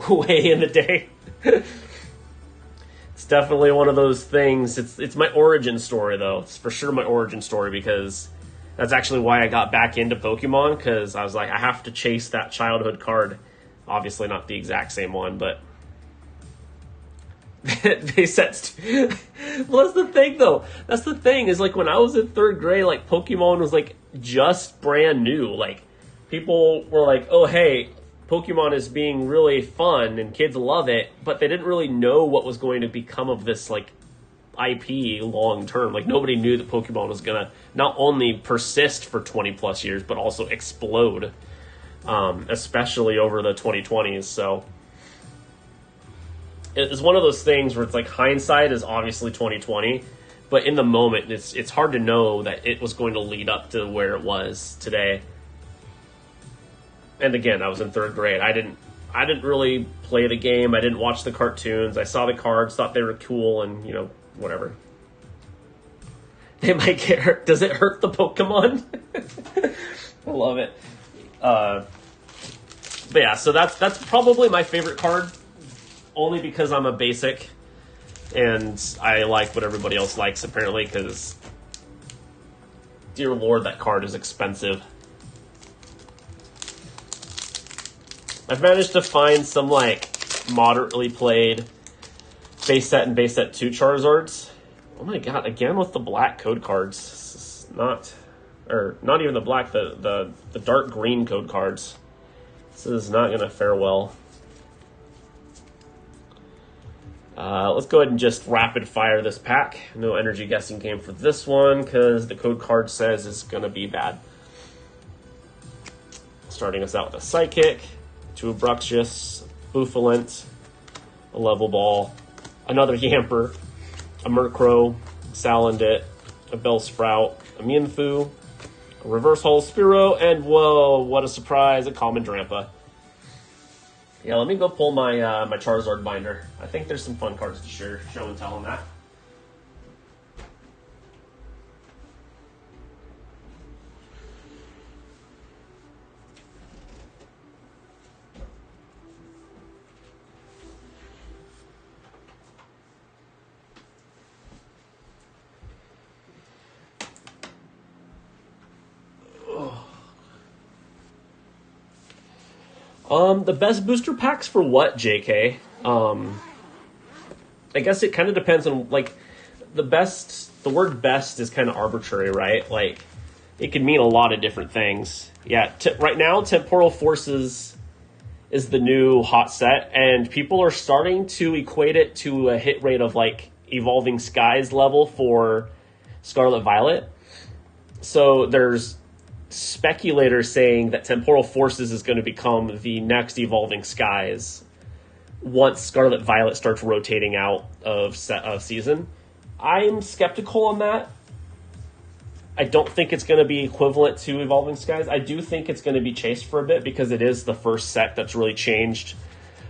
way in the day. It's definitely one of those things. It's my origin story, though. It's for sure my origin story because that's actually why I got back into Pokemon, because I was like, I have to chase that childhood card. Obviously not the exact same one, but they set... Well, that's the thing, though. That's the thing, is like when I was in 3rd grade, like Pokemon was like just brand new. Like people were like, oh, hey, Pokemon is being really fun and kids love it, but they didn't really know what was going to become of this like IP long term. Like nobody knew that Pokemon was gonna not only persist for 20 plus years, but also explode, especially over the 2020s. So it's one of those things where it's like hindsight is obviously 2020, but in the moment it's hard to know that it was going to lead up to where it was today. And again, I was in 3rd grade. I didn't really play the game. I didn't watch the cartoons. I saw the cards, thought they were cool, and you know, whatever. They might get hurt. Does it hurt the Pokemon? I love it. But yeah, so that's probably my favorite card, only because I'm a basic and I like what everybody else likes apparently. Because, dear Lord, that card is expensive. I've managed to find some like moderately played base set and base set 2 Charizards. Oh my god, again with the black code cards. This is not even the black, the dark green code cards. This is not going to fare well. Let's go ahead and just rapid fire this pack. No energy guessing game for this one because the code card says it's going to be bad. Starting us out with a Psychic, 2 Bruxious, Bouffalant, a Level Ball, another Yamper, a Murkrow, Salandit, a Bellsprout, a Mienfoo, a Reverse Holo Spearow, and whoa, what a surprise, a Common Drampa. Yeah, let me go pull my my Charizard binder. I think there's some fun cards to show and tell on that. The best booster packs for what, JK? I guess it kind of depends on, like, the word best is kind of arbitrary, right? Like, it could mean a lot of different things. Yeah, right now, Temporal Forces is the new hot set, and people are starting to equate it to a hit rate of, like, Evolving Skies level for Scarlet Violet. So there's speculators saying that Temporal Forces is going to become the next Evolving Skies once Scarlet Violet starts rotating out of season. I'm skeptical on that. I don't think it's going to be equivalent to Evolving Skies. I do think it's going to be chased for a bit because it is the first set that's really changed.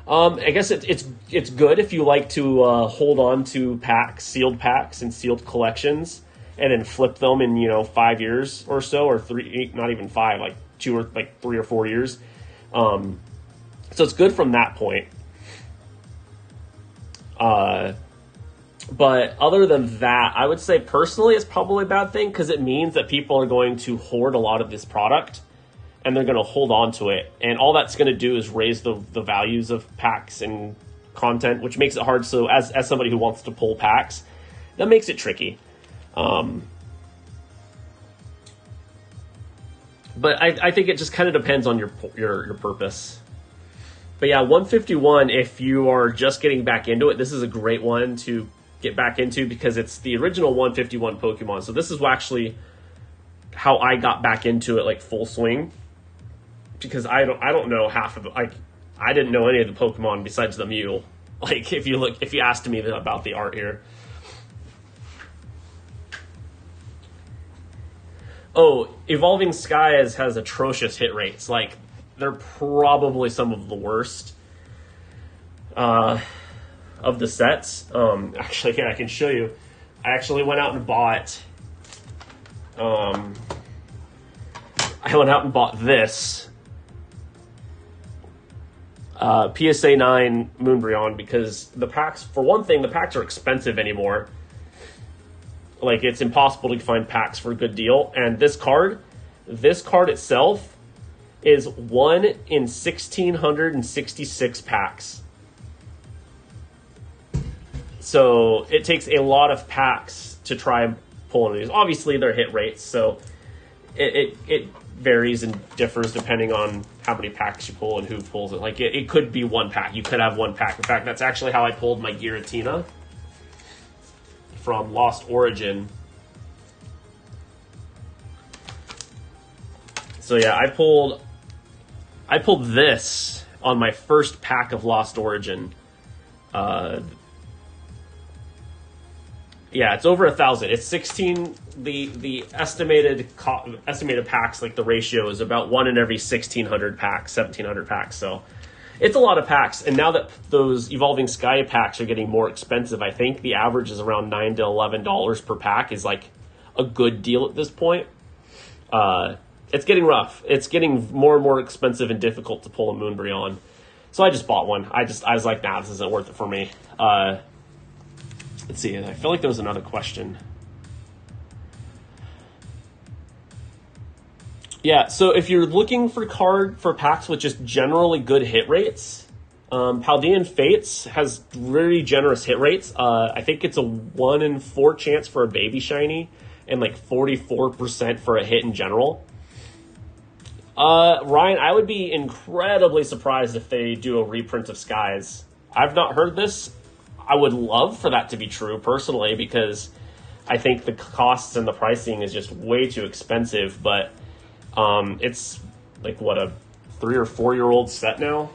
I guess it's good if you like to hold on to sealed packs and sealed collections, and then flip them in 5 years or so, or not even 5, like 3 or 4 years. So it's good from that point. But other than that, I would say personally it's probably a bad thing because it means that people are going to hoard a lot of this product and they're going to hold on to it. And all that's going to do is raise the values of packs and content, which makes it hard. So as somebody who wants to pull packs, that makes it tricky. But I think it just kind of depends on your purpose. But yeah, 151, if you are just getting back into it, this is a great one to get back into because it's the original 151 Pokemon. So this is actually how I got back into it, like full swing, because I don't know half of it. Like I didn't know any of the Pokemon besides the Mew. Like if you asked me about the art here. Oh, Evolving Skies has atrocious hit rates. Like they're probably some of the worst of the sets. Actually, yeah, I can show you. I actually went out and bought. This PSA 9 Moonbryon because the packs, for one thing, the packs are expensive anymore. Like it's impossible to find packs for a good deal. And this card itself is 1 in 1,666 packs. So it takes a lot of packs to try and pull one of these. Obviously, they're hit rates, so it varies and differs depending on how many packs you pull and who pulls it. Like it could be one pack. You could have one pack. In fact, that's actually how I pulled my Giratina from Lost Origin. So yeah, I pulled this on my first pack of Lost Origin. Yeah, it's over 1,000. It's 16. The estimated packs, like the ratio, is about 1 in every 1,600 packs, 1,700 packs. So it's a lot of packs. And now that those Evolving Sky packs are getting more expensive, I think the average is around $9 to $11 per pack is like a good deal at this point. It's getting rough. It's getting more and more expensive and difficult to pull a Moonbryon. So I just bought one. I was like, nah, this isn't worth it for me. Let's see. I feel like there was another question. Yeah, so if you're looking for packs with just generally good hit rates, Paldean Fates has really generous hit rates. I think it's a 1 in 4 chance for a baby shiny and like 44% for a hit in general. Ryan, I would be incredibly surprised if they do a reprint of Skies. I've not heard this. I would love for that to be true personally because I think the costs and the pricing is just way too expensive, but it's like what, a 3 or 4 year old set now.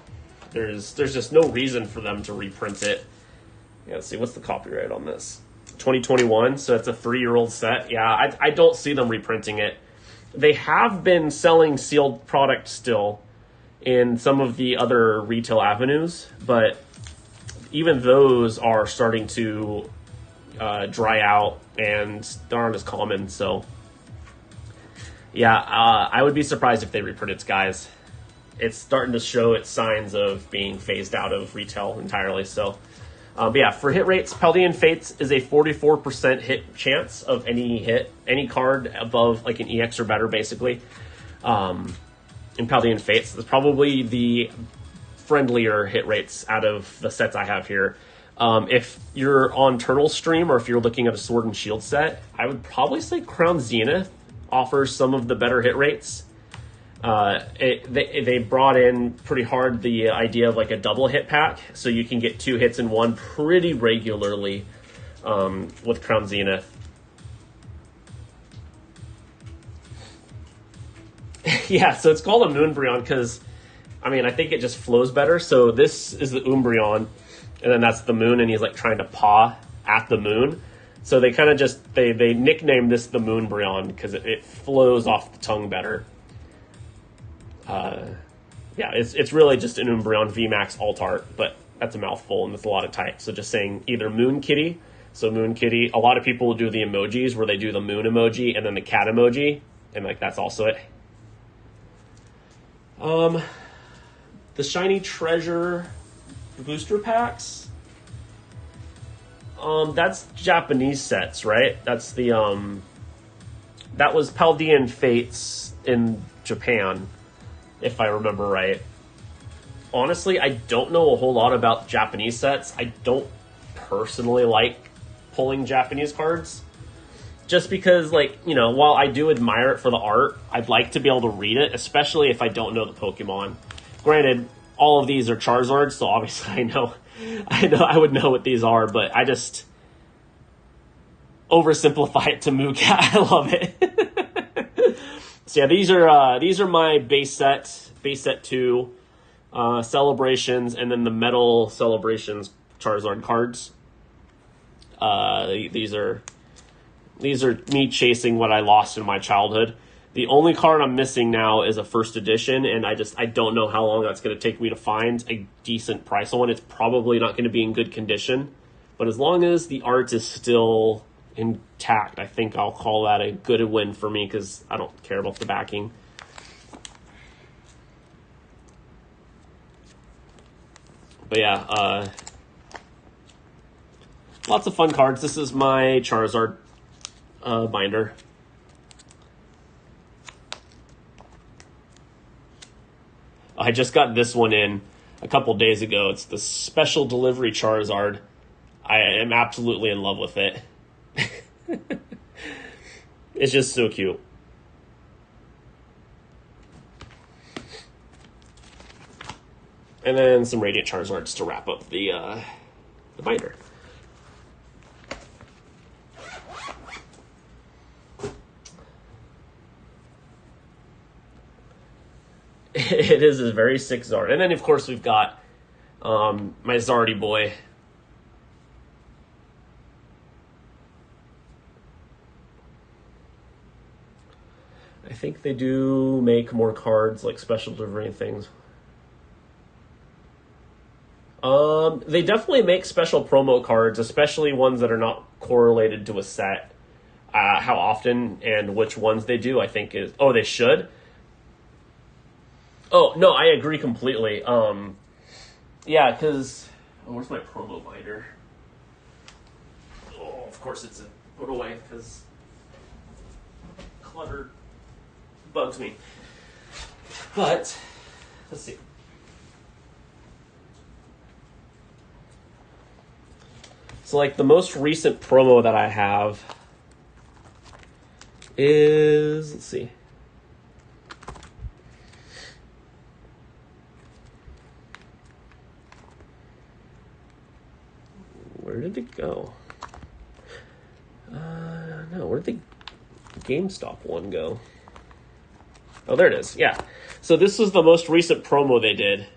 There's just no reason for them to reprint it. Yeah, let's see, what's the copyright on this? 2021, so it's a 3-year-old set. Yeah, I don't see them reprinting it. They have been selling sealed product still in some of the other retail avenues, but even those are starting to dry out and they aren't as common. So yeah, I would be surprised if they reprinted Skies. It's starting to show its signs of being phased out of retail entirely. So, but yeah, for hit rates, Paldean Fates is a 44% hit chance of any card above like an EX or better, basically. In Paldean Fates, that's probably the friendlier hit rates out of the sets I have here. If you're on Turtle Stream or if you're looking at a Sword and Shield set, I would probably say Crown Zenith offers some of the better hit rates. They brought in pretty hard the idea of like a double hit pack, so you can get 2 hits in one pretty regularly. with Crown Zenith. Yeah, so it's called a Moonbryon because, I mean, I think it just flows better. So this is the Umbreon, and then that's the moon, and he's like trying to paw at the moon. So they kind of just, they nicknamed this the Moonbryon because it flows off the tongue better. Yeah, it's really just an Umbreon VMAX Alt-Art, but that's a mouthful and that's a lot of types. So just saying either Moon Kitty, so Moon Kitty, a lot of people do the emojis where they do the moon emoji and then the cat emoji, and like that's also it. The Shiny Treasure booster packs. That's Japanese sets, right? That's the that was Paldean Fates in Japan, if I remember right. Honestly, I don't know a whole lot about Japanese sets. I don't personally like pulling Japanese cards. Just because, like, you know, while I do admire it for the art, I'd like to be able to read it, especially if I don't know the Pokemon. Granted, all of these are Charizards, so obviously I would know what these are, but I just oversimplify it to Moocat. I love it. So yeah, these are my base set 2 celebrations, and then the Metal Celebrations Charizard cards. These are me chasing what I lost in my childhood. The only card I'm missing now is a first edition, and I don't know how long that's going to take me to find a decent price on one. It's probably not going to be in good condition, but as long as the art is still intact, I think I'll call that a good win for me because I don't care about the backing. But yeah, lots of fun cards. This is my Charizard binder. I just got this one in a couple days ago. It's the special delivery Charizard. I am absolutely in love with it. It's just so cute. And then some Radiant Charizards to wrap up the binder. It is a very sick Zard. And then, of course, we've got my Zardy boy. I think they do make more cards, like special delivery and things. They definitely make special promo cards, especially ones that are not correlated to a set. How often and which ones they do, I think is... Oh, they should? Oh, no, I agree completely. Yeah, because... Oh, where's my promo binder? Oh, of course it's put away, because clutter bugs me. But, let's see. So, like, the most recent promo that I have is... Let's see. Where did it go? No, where did the GameStop one go? Oh, there it is. Yeah. So this was the most recent promo they did.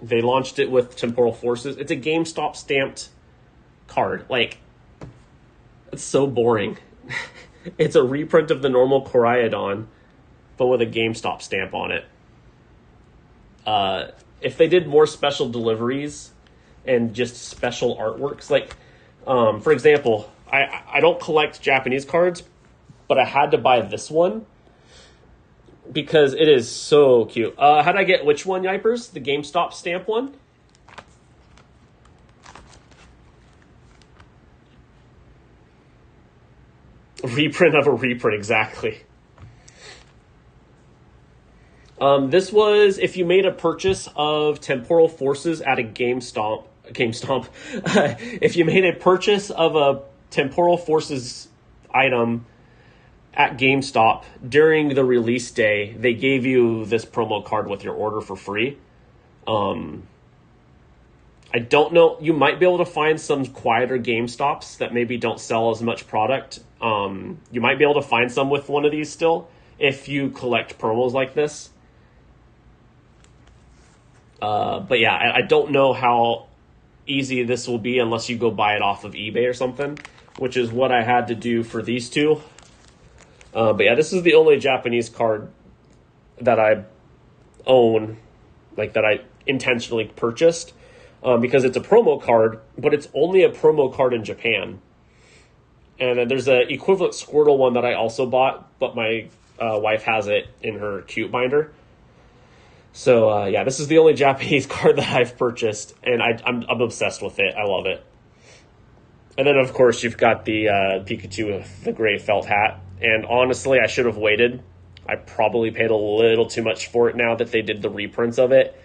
They launched it with Temporal Forces. It's a GameStop stamped card. Like, it's so boring. It's a reprint of the normal Koraidon, but with a GameStop stamp on it. If they did more special deliveries and just special artworks, like, for example, I don't collect Japanese cards, but I had to buy this one because it is so cute. How'd I get which one, Yipers? The GameStop stamp one? Reprint of a reprint, exactly. This was if you made a purchase of Temporal Forces at a GameStop. If you made a purchase of a Temporal Forces item at GameStop during the release day, they gave you this promo card with your order for free. I I don't know. You might be able to find some quieter GameStops that maybe don't sell as much product. You might be able to find some with one of these still if you collect promos like this. But yeah, I don't know how easy this will be unless you go buy it off of eBay or something, which is what I had to do for these two. But yeah, this is the only Japanese card that I own, like that I intentionally purchased, because it's a promo card, but it's only a promo card in Japan. And then there's an equivalent Squirtle one that I also bought, but my wife has it in her cute binder. So yeah, this is the only Japanese card that I've purchased, and I'm obsessed with it. I love it. And then of course you've got the Pikachu with the gray felt hat. And honestly, I should have waited. I probably paid a little too much for it now that they did the reprints of it.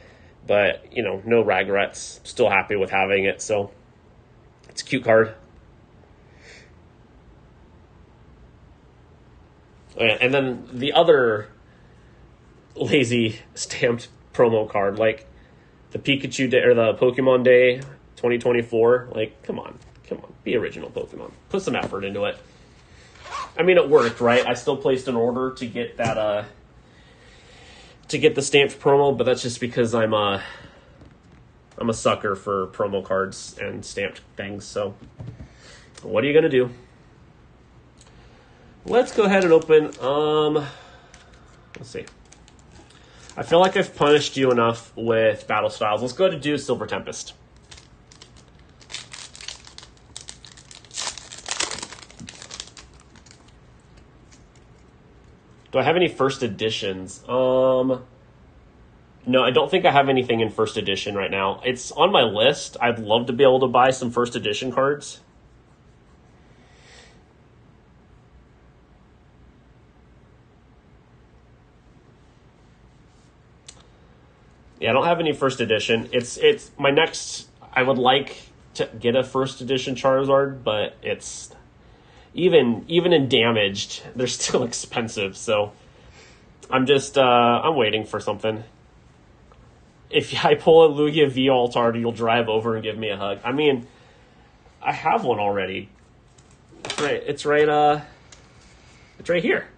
But, you know, no regrets. Still happy with having it, so it's a cute card. And then the other lazy stamped promo card, like the Pikachu Day or the Pokemon Day 2024. Like, come on, be original, Pokemon. Put some effort into it. I mean, it worked, right? I still placed an order to get that, to get the stamped promo, but that's just because I'm a sucker for promo cards and stamped things. So, what are you gonna do? Let's go ahead and open. Let's see. I feel like I've punished you enough with Battle Styles. Let's go ahead and do Silver Tempest. Do I have any first editions? No, I don't think I have anything in first edition right now. It's on my list. I'd love to be able to buy some first edition cards. Yeah, I don't have any first edition. It's my next. I would like to get a first edition Charizard, but it's even in damaged, they're still expensive. So I'm just I'm waiting for something. If I pull a Lugia V Altard, you'll drive over and give me a hug. I mean, I have one already. It's right here.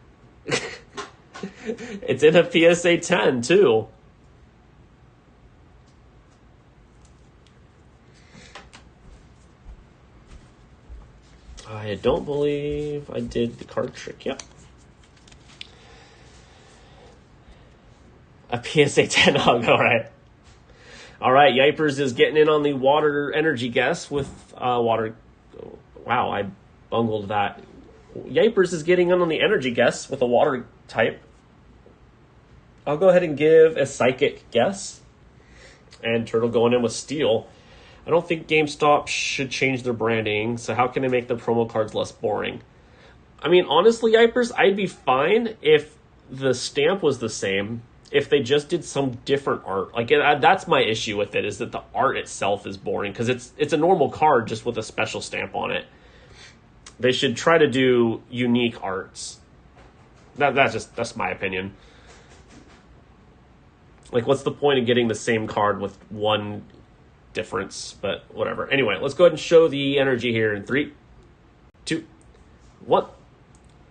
It's in a PSA 10 too. I don't believe I did the card trick. Yep. A PSA 10 hug. All right. All right. Yipers is getting in on the water energy guess with water. Wow, I bungled that. Yipers is getting in on the energy guess with a water type. I'll go ahead and give a psychic guess. And Turtle going in with steel. I don't think GameStop should change their branding, so how can they make the promo cards less boring? I mean, honestly, Yipers, I'd be fine if the stamp was the same, if they just did some different art. Like, that's my issue with it, is that the art itself is boring, because it's a normal card just with a special stamp on it. They should try to do unique arts. That's my opinion. Like, what's the point of getting the same card with one difference? But whatever. Anyway, let's go ahead and show the energy here in 3, 2, 1.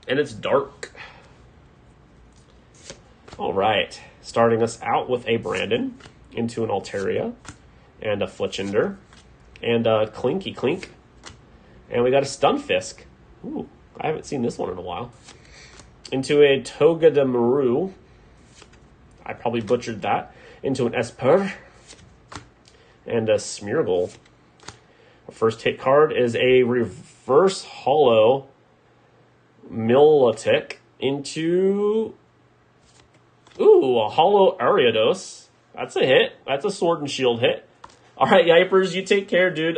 And it's dark. All right. Starting us out with a Brandon into an Altaria and a Fletchender and a Clinky Clink. And we got a Stunfisk. Ooh, I haven't seen this one in a while. Into a Togedemaru. I probably butchered that. Into an Esper. And a Smeargle. Our first hit card is a reverse holo Milotic into... Ooh, a holo Ariados. That's a hit. That's a Sword and Shield hit. All right, Yipers, you take care, dude.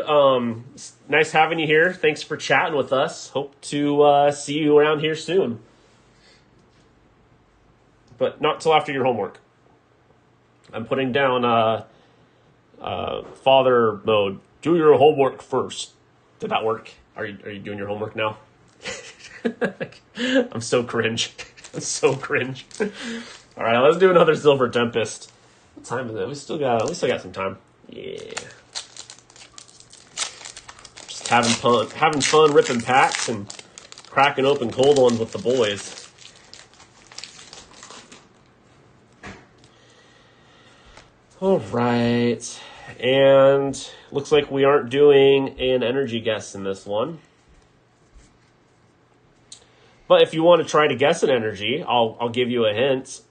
Nice having you here. Thanks for chatting with us. Hope to see you around here soon. But not till after your homework. I'm putting down father mode. Do your homework first. Did that work? Are you doing your homework now? I'm so cringe. I'm so cringe. All right, let's do another Silver Tempest. What time is it? We still got some time. Yeah. Just having fun ripping packs and cracking open cold ones with the boys. All right, and looks like we aren't doing an energy guess in this one. But if you want to try to guess an energy, I'll give you a hint.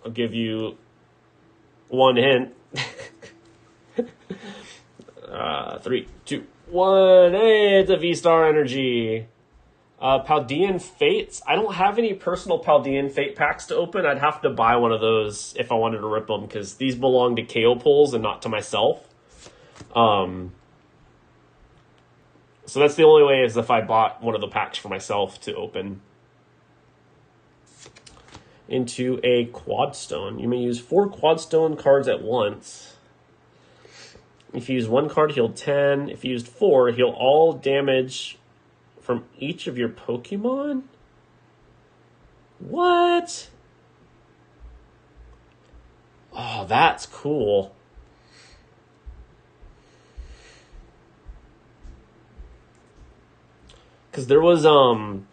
I'll give you one hint. 3, 2, 1. Hey, it's a V-Star energy. Paldean Fates. I don't have any personal Paldean Fate packs to open. I'd have to buy one of those if I wanted to rip them, because these belong to KO pulls and not to myself. So that's the only way, is if I bought one of the packs for myself to open. Into a Quadstone. You may use 4 Quadstone cards at once. If you use 1 card, heal 10. If you used 4, heal all damage from each of your Pokemon? What? Oh, that's cool. Because there was, oh,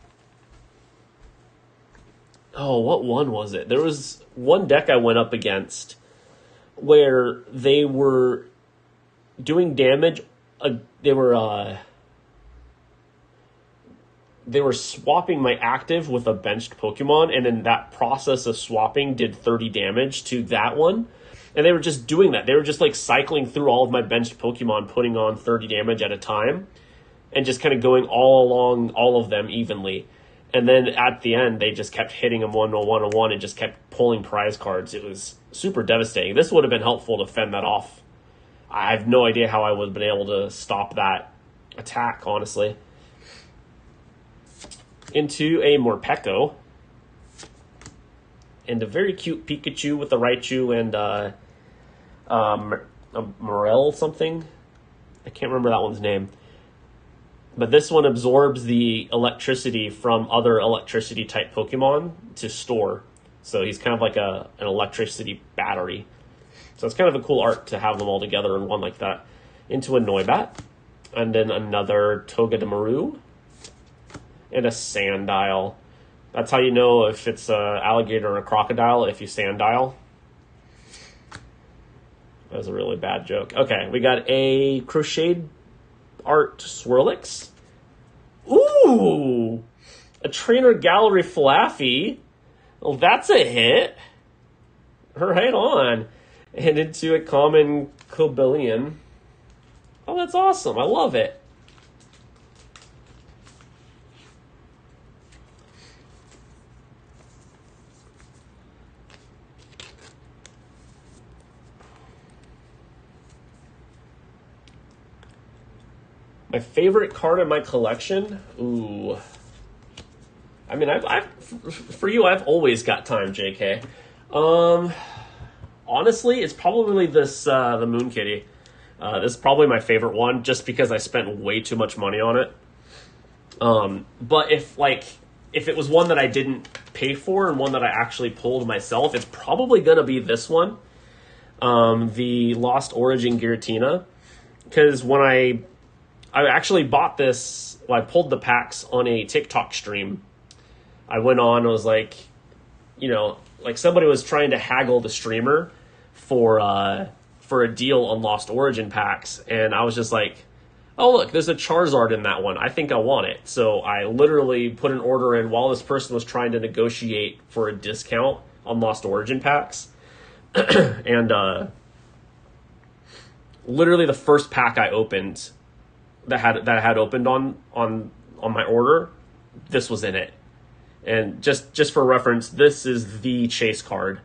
what one was it? There was one deck I went up against where they were doing damage. They were swapping my active with a benched Pokemon, and in that process of swapping did 30 damage to that one. And they were just doing that. They were just like cycling through all of my benched Pokemon, putting on 30 damage at a time, and just kind of going all along all of them evenly. And then at the end, they just kept hitting them 1-1-1 and just kept pulling prize cards. It was super devastating. This would have been helpful to fend that off. I have no idea how I would have been able to stop that attack, honestly. Into a Morpeko. And a very cute Pikachu with a Raichu and a Morel something. I can't remember that one's name. But this one absorbs the electricity from other electricity type Pokemon to store. So he's kind of like an electricity battery. So it's kind of a cool art to have them all together in one like that. Into a Noibat. And then another Togedemaru. And a Sandile. That's how you know if it's an alligator or a crocodile, if you Sandile. That was a really bad joke. Okay, we got a crocheted art Swirlix. Ooh! A Trainer Gallery Flaffy. Well, that's a hit. Right on. And into a common Cobalion. Oh, that's awesome. I love it. My favorite card in my collection? Ooh. I mean, for you, I've always got time, JK. Honestly, it's probably this, the Moon Kitty. This is probably my favorite one, just because I spent way too much money on it. But if it was one that I didn't pay for and one that I actually pulled myself, it's probably gonna be this one. The Lost Origin Giratina. Because when I actually bought this, I pulled the packs on a TikTok stream. I went on and was like, somebody was trying to haggle the streamer for a deal on Lost Origin packs. And I was just like, oh, look, there's a Charizard in that one. I think I want it. So I literally put an order in while this person was trying to negotiate for a discount on Lost Origin packs. And literally the first pack I opened that had opened on my order, this was in it. And just for reference, this is the chase card.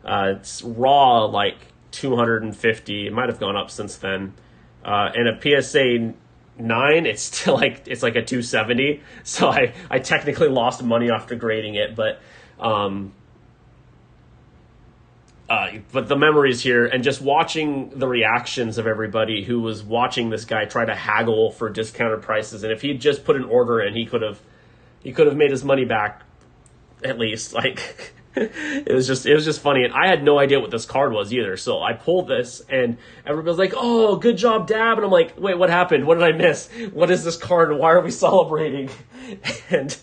It's raw like 250. It might have gone up since then. And a PSA 9, it's still like a 270. So I technically lost money after grading it, but the memories here, and just watching the reactions of everybody who was watching this guy try to haggle for discounted prices. And if he'd just put an order in, he could have made his money back, at least. Like, It was just funny, and I had no idea what this card was either. So I pulled this, and everybody's like, "Oh, good job, Dab!" And I'm like, "Wait, what happened? What did I miss? What is this card? Why are we celebrating?" And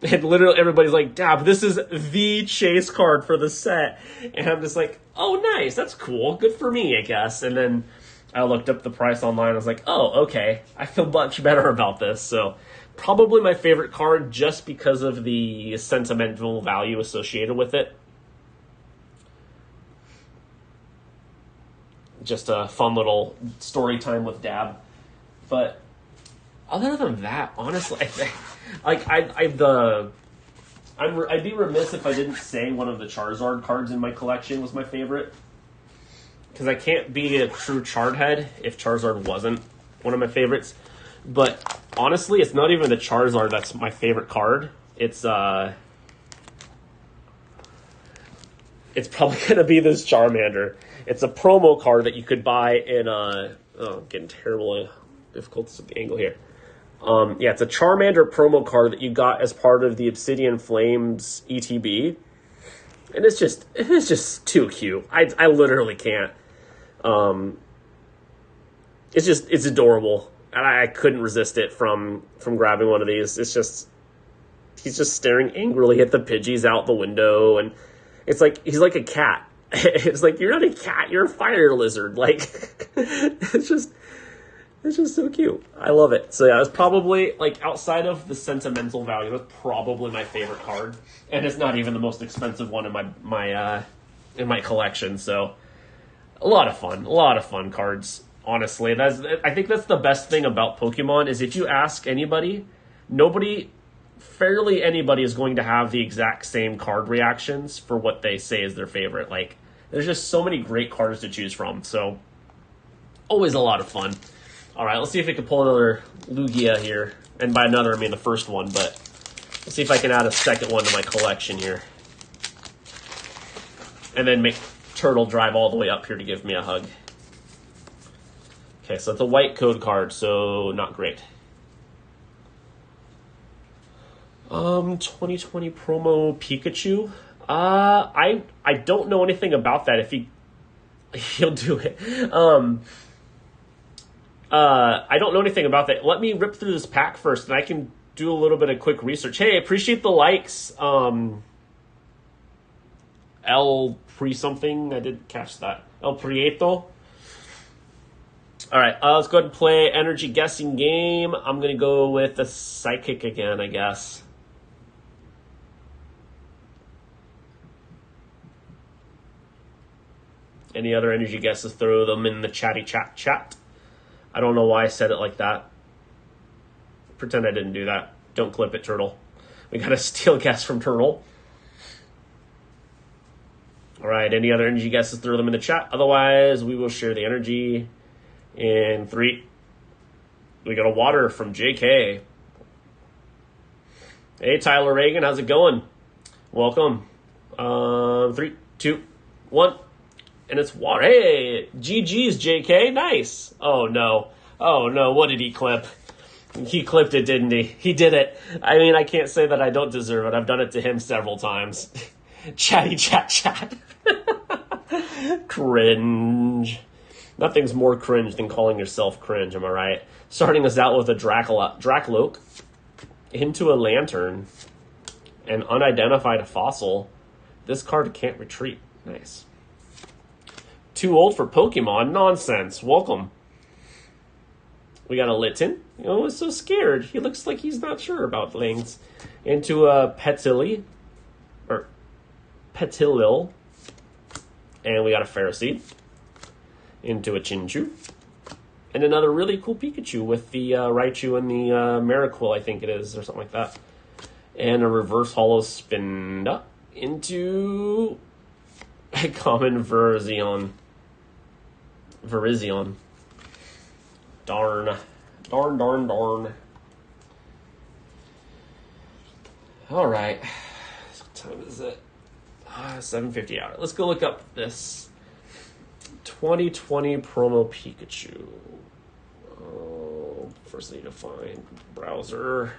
literally everybody's like, "Dab, this is the chase card for the set," and I'm just like, "Oh, nice, that's cool, good for me, I guess." And then I looked up the price online. I was like, "Oh, okay, I feel much better about this." So. Probably my favorite card just because of the sentimental value associated with it. Just a fun little story time with Dab. But other than that, honestly, I'd be remiss if I didn't say one of the Charizard cards in my collection was my favorite. Because I can't be a true Chardhead if Charizard wasn't one of my favorites. But honestly, it's not even the Charizard that's my favorite card. It's probably gonna be this Charmander. It's a promo card that you could buy in getting terrible difficulties with the angle here. Yeah, it's a Charmander promo card that you got as part of the Obsidian Flames ETB. And it's just too cute. I literally can't. It's adorable. And I couldn't resist it from grabbing one of these. It's just, he's just staring angrily at the Pidgeys out the window, and it's like, he's like a cat. It's like, you're not a cat, you're a fire lizard. Like, it's just so cute. I love it. So yeah, it's probably, like, outside of the sentimental value, that's probably my favorite card. And it's not even the most expensive one in my collection, so a lot of fun cards. Honestly, I think that's the best thing about Pokemon is if you ask anybody, fairly anybody is going to have the exact same card reactions for what they say is their favorite. Like, there's just so many great cards to choose from, so always a lot of fun. All right, let's see if we can pull another Lugia here. And by another, I mean the first one, but let's see if I can add a second one to my collection here. And then make Turtle drive all the way up here to give me a hug. Okay, so it's a white code card, so not great. 2020 promo Pikachu. I don't know anything about that. If he'll do it. I don't know anything about that. Let me rip through this pack first, and I can do a little bit of quick research. Hey, appreciate the likes. El Pre something. I did catch that. El Prieto. All right, let's go ahead and play energy guessing game. I'm going to go with the Psychic again, I guess. Any other energy guesses, throw them in the chatty chat. I don't know why I said it like that. Pretend I didn't do that. Don't clip it, Turtle. We got a steal guess from Turtle. All right, any other energy guesses, throw them in the chat. Otherwise, we will share the energy. In 3, we got a water from JK. Hey, Tyler Reagan, how's it going? Welcome. 3, 2, 1, and it's water. Hey, GG's JK, nice. Oh no, what did he clip? He clipped it, didn't he? He did it. I mean, I can't say that I don't deserve it. I've done it to him several times. Chatty chat. Cringe. Nothing's more cringe than calling yourself cringe, am I right? Starting us out with a Dracloak into a Lantern, an unidentified fossil. This card can't retreat. Nice. Too old for Pokemon? Nonsense. Welcome. We got a Litten. Oh, he's so scared. He looks like he's not sure about things. Into a Petilil. And we got a Ferroseed. Into a Chinchou. And another really cool Pikachu with the Raichu and the Miracle, I think it is, or something like that. And a reverse holo Spinda into a common Virizion. Darn. All right. What time is it? 7:50 hour. Let's go look up this 2020 promo Pikachu. First I need to find browser.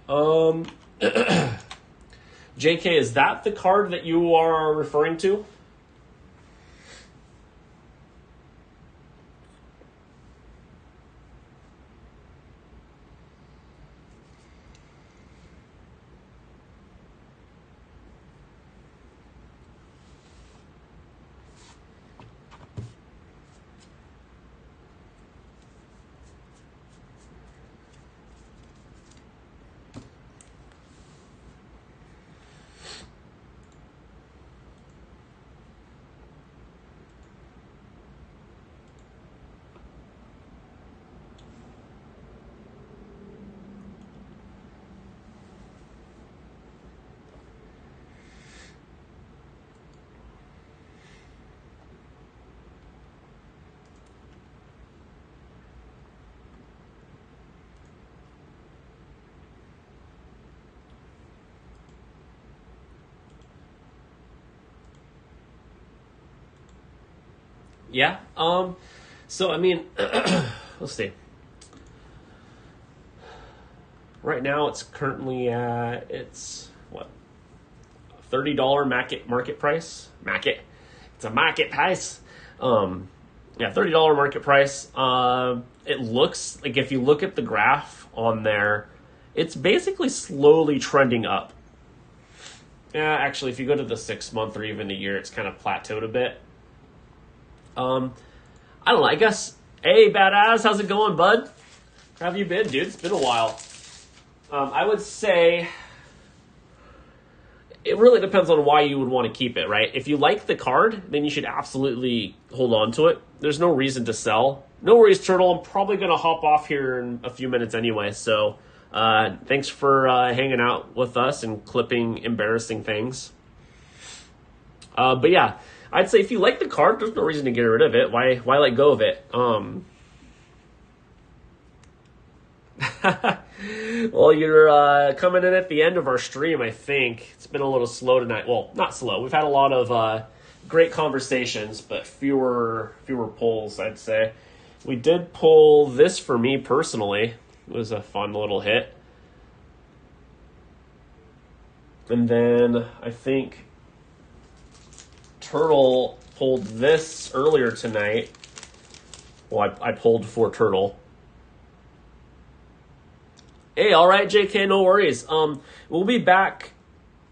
Um, JK, is that the card that you are referring to? Yeah. So I mean, let's see. Right now, it's currently at it's what $30 market price. It's a market price. Yeah, $30 market price. It looks like if you look at the graph on there, it's basically slowly trending up. Yeah, actually, if you go to the 6 month or even the year, it's kind of plateaued a bit. I don't know. I guess. Hey, badass, how's it going, bud? How have you been, dude? It's been a while. I would say it really depends on why you would want to keep it, right? If you like the card, then you should absolutely hold on to it. There's no reason to sell. No worries, Turtle. I'm probably going to hop off here in a few minutes anyway. So thanks for hanging out with us and clipping embarrassing things. But yeah, I'd say if you like the card, there's no reason to get rid of it. Why let go of it? Well, you're coming in at the end of our stream, I think. It's been a little slow tonight. Well, not slow. We've had a lot of great conversations, but fewer pulls, I'd say. We did pull this for me personally. It was a fun little hit. And then I think Turtle pulled this earlier tonight. Well, I pulled for Turtle. Hey, all right, JK, no worries. We'll be back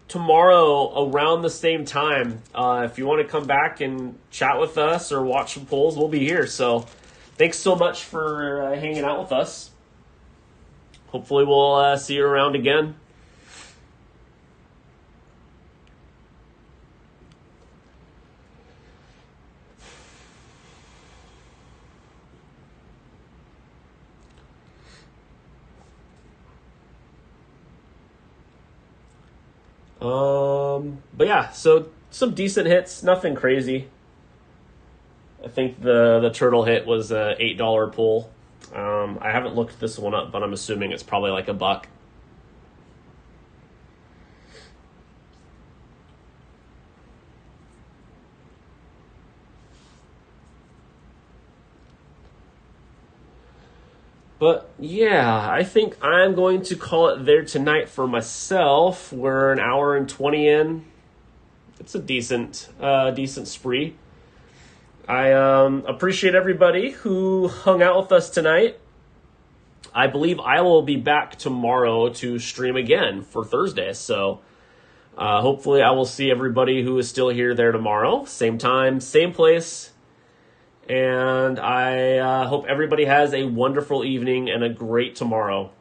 tomorrow around the same time. If you want to come back and chat with us or watch some polls, we'll be here. So thanks so much for hanging out with us. Hopefully we'll see you around again. But yeah, so some decent hits, nothing crazy. I think the turtle hit was a $8 pull. I haven't looked this one up, but I'm assuming it's probably like $1. But yeah, I think I'm going to call it there tonight for myself. We're an hour and 20 in. It's a decent spree. I appreciate everybody who hung out with us tonight. I believe I will be back tomorrow to stream again for Thursday. So hopefully I will see everybody who is still here there tomorrow. Same time, same place. And I hope everybody has a wonderful evening and a great tomorrow.